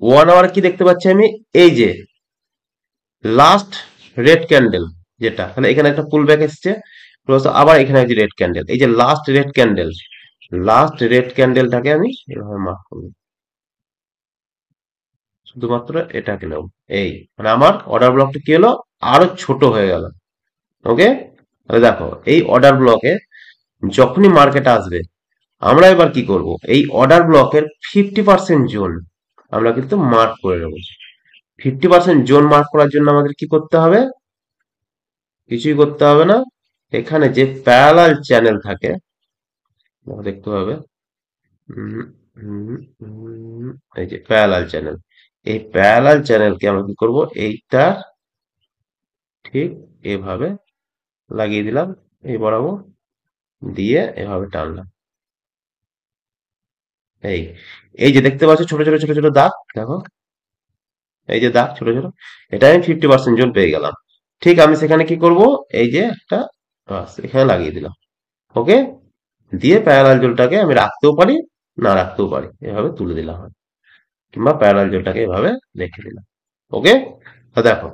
[SPEAKER 1] 1 আওয়ারে কি দেখতে পাচ্ছি আমি, এই যে লাস্ট রেড ক্যান্ডেল যেটা, তাহলে এখানে একটা পুল ব্যাক এসছে, প্লাস আবার এখানে যে রেড ক্যান্ডেল, এই যে last red candle, last red ক্যান্ডেলটাকে আমি এভাবে মার্ক করবো, শুধুমাত্র এটাকে নেব। এই মানে আমার অর্ডার ব্লকটা কি হলো, আরো ছোট হয়ে গেল। ওকে, তাহলে দেখো এই অর্ডার ব্লকে যখনই মার্কেট আসবে, আমরা এবার কি করব, এই অর্ডার ব্লকের 50% জোন আমরা কিন্তু মার্ক করে নেব। 50% জোন মার্ক করার জন্য আমাদের কি করতে হবে, কিছুই করতে হবে না, এখানে যে প্যারালাল চ্যানেল থাকে দেখতে পাবে, উম, উম, এই যে প্যারালাল চ্যানেল, এই প্যারালাল চ্যানেলকে আমরা কি করব, এইটা ঠিক এভাবে লাগিয়ে দিলাম, এই বরাবর দিয়ে এভাবে টানলাম। এই এই যে দেখতে পাচ্ছ ছোট ছোট ছোট ছোট দাগ, দেখো এই যে দাগ ছোট ছোট, এটা আমি 50% জোন পেয়ে গেলাম। ঠিক আমি সেখানে কি করব, এই যে একটা এখানে লাগিয়ে দিলাম। ওকে, দিয়ে প্যারালাল জোনটাকে আমি রাখতেও পারি, না রাখতেও পারি, এভাবে তুলে দিলাম, কিংবা প্যারালাল জোনটাকে এভাবে রেখে দিলাম। ওকে, তো দেখো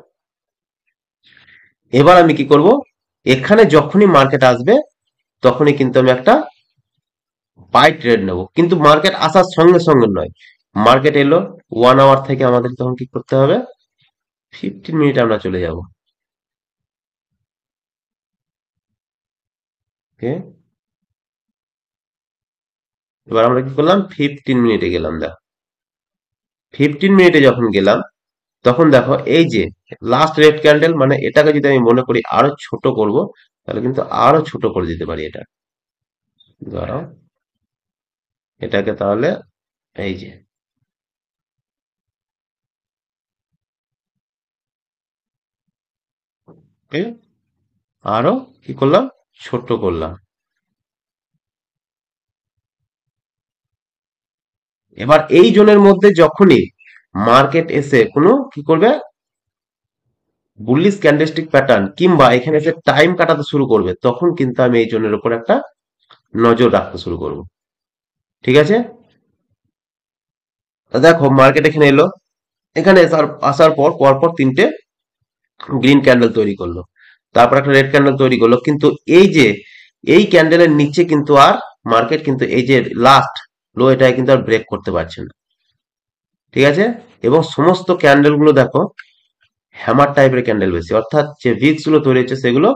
[SPEAKER 1] এবার আমি কি করব, এখানে যখনই মার্কেট আসবে তখনই কিন্তু আমি একটা বাই ট্রেড নেব, কিন্তু মার্কেট আসার সঙ্গে সঙ্গে নয়। মার্কেট এলো 1 আওয়ার থেকে আমাদের তখন কি করতে হবে, 15 মিনিট আমরা চলে যাব। ওকে, এবার আমরা কি করলাম, 15 মিনিটে গেলাম। দেখো 15 মিনিটে যখন গেলাম তখন দেখো এই যে লাস্ট রেড ক্যান্ডেল, মানে এটাকে যদি আমি মনে করি আরো ছোট করব, তাহলে কিন্তু আরো ছোট করে দিতে পারি এটা। ধরো এটাকে তাহলে এই যে, ওকে, আরো কি করলাম, ছোট করলাম। এবার এই জোনের মধ্যে যখনই মার্কেট এসে কোনো কি করবে, বুলিশ ক্যান্ডেলস্টিক প্যাটার্ন কিংবা এখানে এসে টাইম কাটাতে শুরু করবে, তখন কিন্তু আমি এই জোনের উপর একটা নজর রাখতে শুরু করব। ঠিক আছে, তা দেখো মার্কেট এখানে এলো, এখানে আসার পর পরপর তিনটে গ্রিন ক্যান্ডেল তৈরি করলো, তারপর একটা রেড ক্যান্ডেল তৈরি করলো, কিন্তু এই যে এই ক্যান্ডেলের নিচে কিন্তু আর মার্কেট কিন্তু এই যে লাস্ট লো, এটাই কিন্তু আর ব্রেক করতে পারছে না। ঠিক আছে, এবং সমস্ত ক্যান্ডেল গুলো দেখো হ্যামার টাইপের ক্যান্ডেল বেশি, অর্থাৎ যে ভিক্স গুলো তৈরি হচ্ছে সেগুলো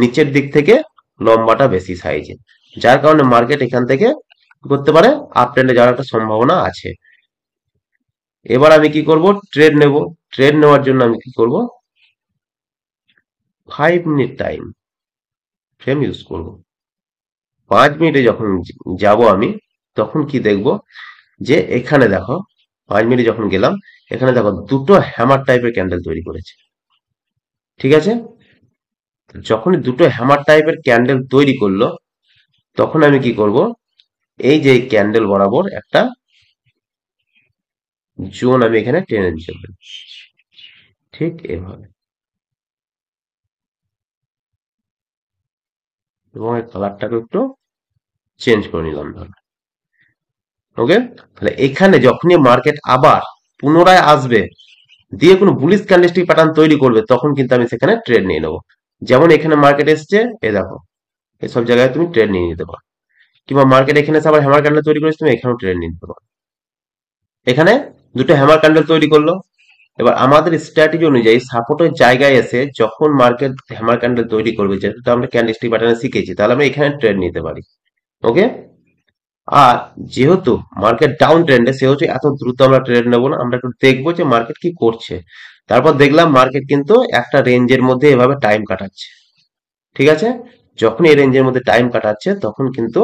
[SPEAKER 1] নিচের দিক থেকে লম্বাটা বেশি সাইজে, যার কারণে মার্কেট এখান থেকে কি করতে পারে, আপ ট্রেন্ডে যাওয়ার একটা সম্ভাবনা আছে। এবার আমি কি করব, ট্রেড নেব। ট্রেড নেওয়ার জন্য আমি কি করব, 5 মিনিট টাইম ফ্রেম ইউজ করব। 5 মিনিটে যখন যাব আমি, তখন কি দেখব, যে এখানে দেখো 5 মিনিটে যখন গেলাম, এখানে দেখো দুটো হ্যামার টাইপের ক্যান্ডেল তৈরি করেছে। ঠিক আছে, যখনই দুটো হ্যামার টাইপের ক্যান্ডেল তৈরি করলো, তখন আমি কি করব, এই যে ক্যান্ডেল বরাবর একটা জোন আমি এখানে টেনে দিতে পারি, ঠিক এভাবে। এবং এই কালারটাকে একটু চেঞ্জ করে নিলাম ধরো। ওকে, তাহলে এখানে যখনই মার্কেট আবার পুনরায় আসবে, দিয়ে কোনো বুলিশ ক্যান্ডেলস্টিক প্যাটার্ন তৈরি করবে, তখন কিন্তু আমি সেখানে ট্রেড নিয়ে নেবো। যেমন এখানে মার্কেট এসছে, এ দেখো এসব জায়গায় তুমি ট্রেড নিয়ে নিতে পারো, কিংবা মার্কেট এখানে এসে আবার হ্যামার ক্যান্ডেল তৈরি করেছে, তুমি এখানেও ট্রেড নিয়ে নিতে পারো। এখানে দুটো হ্যামার ক্যান্ডেল তৈরি করলো, এবার আমাদের স্ট্র্যাটেজি অনুযায়ী সাপোর্টের জায়গায় এসে যখন মার্কেট হ্যামার ক্যান্ডেল তৈরি করবে, যেহেতু আমরা ক্যান্ডেলস্টিক প্যাটার্নে শিখেছি, তাহলে আমরা এখানে ট্রেড নিতে পারি। ওকে, আর যেহেতু মার্কেট ডাউন ট্রেন্ডে, সেহেতু এত দ্রুত আমরা ট্রেড নেবো না, আমরা একটু দেখবো যে মার্কেট কি করছে। তারপর দেখলাম মার্কেট কিন্তু একটা রেঞ্জের মধ্যে এভাবে টাইম কাটাচ্ছে। ঠিক আছে, যখন এই রেঞ্জের মধ্যে টাইম কাটাচ্ছে, তখন কিন্তু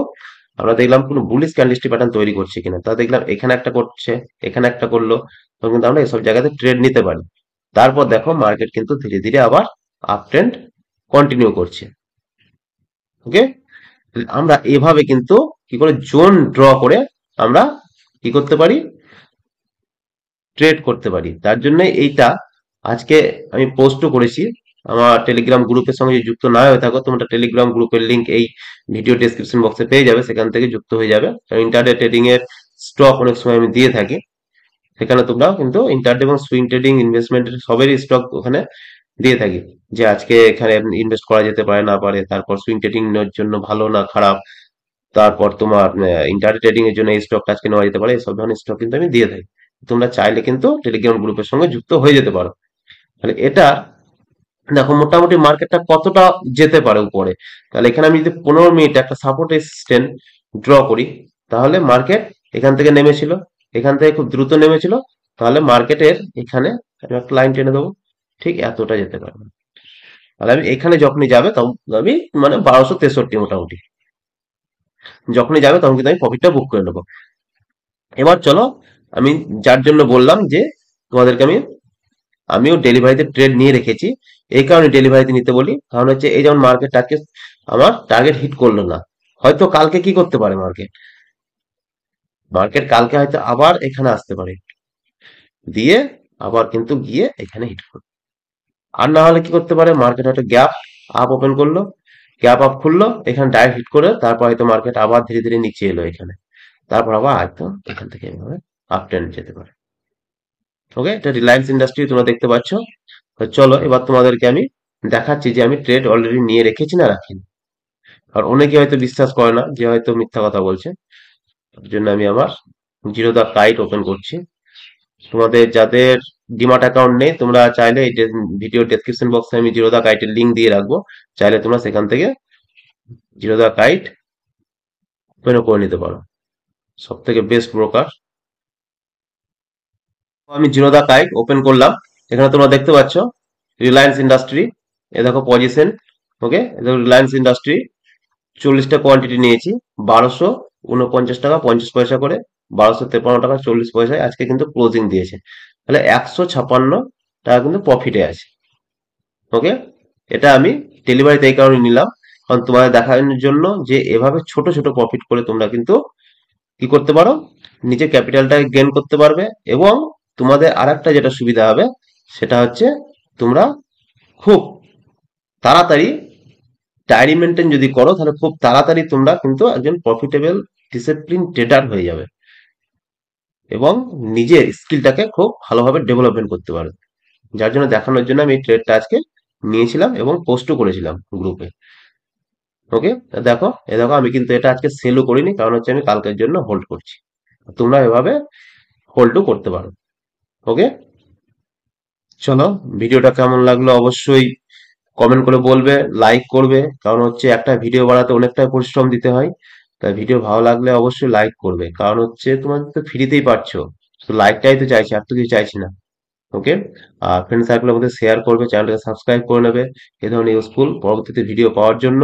[SPEAKER 1] আমরা দেখলাম কোনো বুলিশ ক্যান্ডেলস্টিক প্যাটার্ন তৈরি করছে কিনা, তা দেখলাম এখানে একটা করছে, এখানে একটা করলো, তখন কিন্তু আমরা এসব জায়গাতে ট্রেড নিতে পারি। তারপর দেখো মার্কেট কিন্তু ধীরে ধীরে আবার আপ ট্রেন্ড কন্টিনিউ করছে। ওকে, আমরা এভাবে কিন্তু কি করে জোন ড্র করে আমরা কি করতে পারি, ট্রেড করতে পারি। তার জন্য এইটা আজকে আমি পোস্টও করেছি আমার টেলিগ্রাম গ্রুপের সঙ্গে। যদি যুক্ত না হয়ে থাকো, তোমরা টেলিগ্রাম গ্রুপের লিংক এই ভিডিও ডেসক্রিপশন বক্সে পেয়ে যাবে, সেখান থেকে যুক্ত হয়ে যাবে। কারণ ইন্টারডে ট্রেডিং এর স্টক অনেক সময় আমি দিয়ে থাকি, সেখানে তোমরাও কিন্তু ইন্টারডে এবং সুইং ট্রেডিং ইনভেস্টমেন্টের সবেরই স্টক ওখানে দিয়ে থাকি, যে আজকে এখানে ইনভেস্ট করা যেতে পারে না পারে, তারপর সুইং ট্রেডিং এর জন্য ভালো না খারাপ, তারপর তোমার ইন্টারডে ট্রেডিং এর জন্য এই স্টকটা আজকে নেওয়া যেতে পারে, এসব ধরনের স্টক কিন্তু আমি দিয়ে থাকি। তোমরা চাইলে কিন্তু টেলিগ্রাম গ্রুপের সঙ্গে যুক্ত হয়ে যেতে পারো। তাহলে এটা দেখো মোটামুটি মার্কেটটা কতটা যেতে পারে উপরে। তাহলে এখানে আমি যদি 15 মিনিট একটা সাপোর্ট রেজিস্ট্যান্স ড্র করি, তাহলে মার্কেট এখান থেকে নেমেছিল, এখান থেকে খুব দ্রুত নেমেছিল, তাহলে মার্কেটের এখানে আমি একটা লাইন টেনে দেবো, ঠিক এতটা যেতে পারবে। তাহলে আমি এখানে যখনই যাবে তখন আমি মানে 1263 মোটামুটি যখনই যাবে, তখন কিন্তু আমি প্রফিটটা বুক করে নেবো। এবার চলো, আমি যার জন্য বললাম যে তোমাদেরকে আমিও ডেলিভারিতে ট্রেড নিয়ে রেখেছি, এই কারণে ডেলিভারিতে নিতে বলি, কারণ হচ্ছে এই যেমন মার্কেট আজকে আমার টার্গেট হিট করলো না, হয়তো কালকে কি করতে পারে মার্কেট, মার্কেট কালকে হয়তো আবার এখানে আসতে পারে, দিয়ে আবার কিন্তু গিয়ে এখানে হিট করবে। আর না হলে কি করতে পারে, মার্কেট হয়তো গ্যাপ আপ ওপেন করলো, গ্যাপ আপ খুললো, এখানে ডাইরেক্ট হিট করে তারপর হয়তো মার্কেট আবার ধীরে ধীরে নিচে এলো এখানে, তারপর আবার হয়তো এখান থেকে এভাবে আপ ট্রেন্ড যেতে পারে। ওকে, এটা রিলায়েন্স ইন্ডাস্ট্রি তোমরা দেখতে পাচ্ছ। তো চলো এবার তোমাদেরকে আমি দেখাচ্ছি যে আমি ট্রেড অলরেডি নিয়ে রেখেছি না রাখিনি। আর অনেকে হয়তো বিশ্বাস করে না, যে হয়তো মিথ্যা কথা বলছে। তার জন্য আমি আমার জিরো দা কাইট ওপেন করছি। তোমাদের যাদের ডিমাট অ্যাকাউন্ট নেই, তোমরা চাইলে এই ভিডিও ডেসক্রিপশন বক্সে আমি জিরো দা কাইটের লিঙ্ক দিয়ে রাখবো, চাইলে তোমরা সেখান থেকে জিরো দা কাইট ওপেনও করে নিতে পারো। সব থেকে বেস্ট ব্রোকার। আমি জিরো দা কাইট ওপেন করলাম। এখানে তোমরা দেখতে পাচ্ছ রিলায়েন্স ইন্ডাস্ট্রি, এ দেখো পজিশন। ওকে, দেখো রিলায়েন্স ইন্ডাস্ট্রি 40টা কোয়ান্টিটি নিয়েছি, 1249 টাকা 50 পয়সা করে, 1253 টাকা 40 পয়সায় আজকে কিন্তু ক্লোজিং দিয়েছে। তাহলে 156 টাকা কিন্তু প্রফিটে আছে। ওকে, এটা আমি ডেলিভারিতে এই কারণে নিলাম, কারণ তোমাদের দেখানোর জন্য যে এভাবে ছোট ছোট প্রফিট করে তোমরা কিন্তু কি করতে পারো, নিজের ক্যাপিটালটা গেইন করতে পারবে। এবং তোমাদের আরেকটা যেটা সুবিধা হবে, সেটা হচ্ছে তোমরা খুব তাড়াতাড়ি ডায়েরি মেনটেন যদি করো, তাহলে খুব তাড়াতাড়ি তোমরা কিন্তু একজন প্রফিটেবল ডিসিপ্লিন ট্রেডার হয়ে যাবে এবং নিজের স্কিলটাকে খুব ভালোভাবে ডেভেলপমেন্ট করতে পারবে। যার জন্য দেখানোর জন্য আমি এই ট্রেডটা আজকে নিয়েছিলাম এবং পোস্টও করেছিলাম গ্রুপে। ওকে, দেখো এ দেখো আমি কিন্তু এটা আজকে সেলও করিনি, কারণ হচ্ছে আমি কালকের জন্য হোল্ড করছি। তোমরা এভাবে হোল্ডও করতে পারো। ওকে, চলো ভিডিওটা কেমন লাগলো অবশ্যই কমেন্ট করে বলবে, লাইক করবে, কারণ হচ্ছে একটা ভিডিও বানাতে অনেকটা পরিশ্রম দিতে হয়। তাই ভিডিও ভালো লাগলে অবশ্যই লাইক করবে, কারণ হচ্ছে তোমার তো ফ্রিতেই পাচ্ছো, তো লাইকটাই তো চাইছি, আর তো কিছু চাইছি না। ওকে, আর ফ্রেন্ড সার্কেলের মধ্যে শেয়ার করবে, চ্যানেলটাকে সাবস্ক্রাইব করে নেবে এই ধরনের ইউজফুল পরবর্তীতে ভিডিও পাওয়ার জন্য।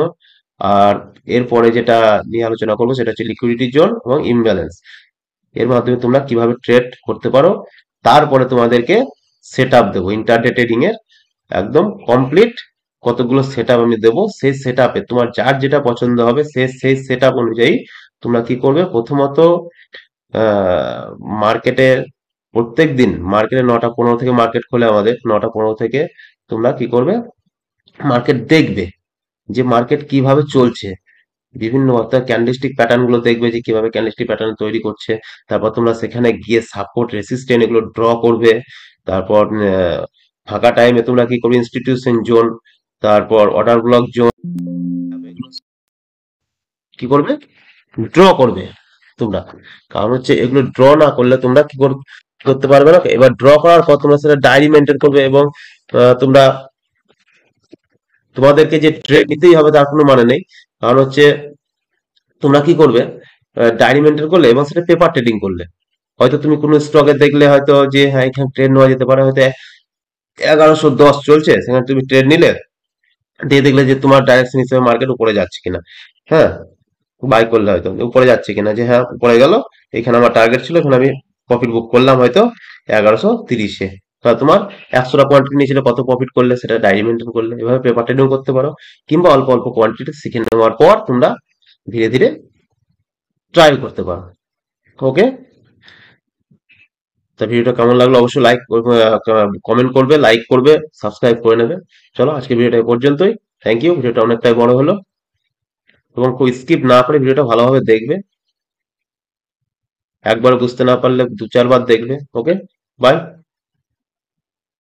[SPEAKER 1] আর এরপরে যেটা নিয়ে আলোচনা করবো সেটা হচ্ছে লিকুইডিটি জোন এবং ইমব্যালেন্স, এর মাধ্যমে তোমরা কিভাবে ট্রেড করতে পারো। তারপরে তোমাদেরকে সেট আপ দেবো ইন্টারডে ট্রেডিং এর, একদম কমপ্লিট কতগুলো সেট আপ আমি দেবো। সেই সেট আপে তোমার যার যেটা পছন্দ হবে সেই সেট আপ অনুযায়ী তোমরা কি করবে, প্রথমত মার্কেটে প্রত্যেক দিন মার্কেটে 9টা 15 থেকে মার্কেট খোলে, আমাদের 9টা 15 থেকে তোমরা কি করবে, মার্কেট দেখবে যে মার্কেট কিভাবে চলছে, বিভিন্ন অর্থাৎ ক্যান্ডেলস্টিক প্যাটার্ন গুলো দেখবে যে কিভাবে ক্যান্ডেলস্টিক প্যাটার্ন তৈরি করছে। তারপর তোমরা সেখানে গিয়ে সাপোর্ট রেসিস্ট্যান্ট এগুলো ড্র করবে। তারপর ফাঁকা টাইমে তোমরা কি করবে, ইনস্টিটিউশন জোন, তারপর অর্ডার ব্লক জোন, কি করবে, ড্র করবে তোমরা। কারণ হচ্ছে এগুলো ড্র না করলে তোমরা কি করতে পারবে না। এবার ড্র করার পর তোমরা সেটা ডায়েরি মেনটেন করবে এবং তোমরা তোমাদেরকে যে ট্রেড নিতেই হবে তার কোনো মানে নেই। কারণ হচ্ছে তোমরা কি করবে, ডায়েরি মেনটেন করলে এবং সেটা পেপার ট্রেডিং করলে, হয়তো তুমি কোনো স্টকে দেখলে হয়তো যে হ্যাঁ এখানে ট্রেড নেওয়া যেতে পারে, হয়তো 1110 চলছে, সেখানে তুমি ট্রেড নিলে, দিয়ে দেখলে যে তোমার ডাইরেকশন হিসেবে মার্কেট উপরে যাচ্ছে কিনা। হ্যাঁ, বাই করলে হয়তো উপরে যাচ্ছে কিনা, যে হ্যাঁ উপরে গেল, এখানে আমার টার্গেট ছিল, এখানে আমি প্রফিট বুক করলাম হয়তো 1130-এ। তাহলে তোমার 100টা কোয়ান্টিটি নিয়েছিল, কত প্রফিট করলে সেটা ডায়েরি মেনটেন করলে, এভাবে পেপার ট্রেডিং করতে পারো। কিংবা অল্প অল্প কোয়ান্টিটি শিখে নেওয়ার পর তোমরা ধীরে ধীরে ট্রাই করতে পারো। ওকে, তা ভিডিওটা কেমন লাগলো অবশ্যই লাইক, কমেন্ট করবে, লাইক করবে, সাবস্ক্রাইব করে নেবে। চলো আজকে ভিডিওটা এই পর্যন্তই। থ্যাংক ইউ, ভিডিওটা অনেকটাই বড় হলো এবং খুব স্কিপ না করে ভিডিওটা ভালোভাবে দেখবে, একবার বুঝতে না পারলে 2-4 বার দেখবে। ওকে, বাই।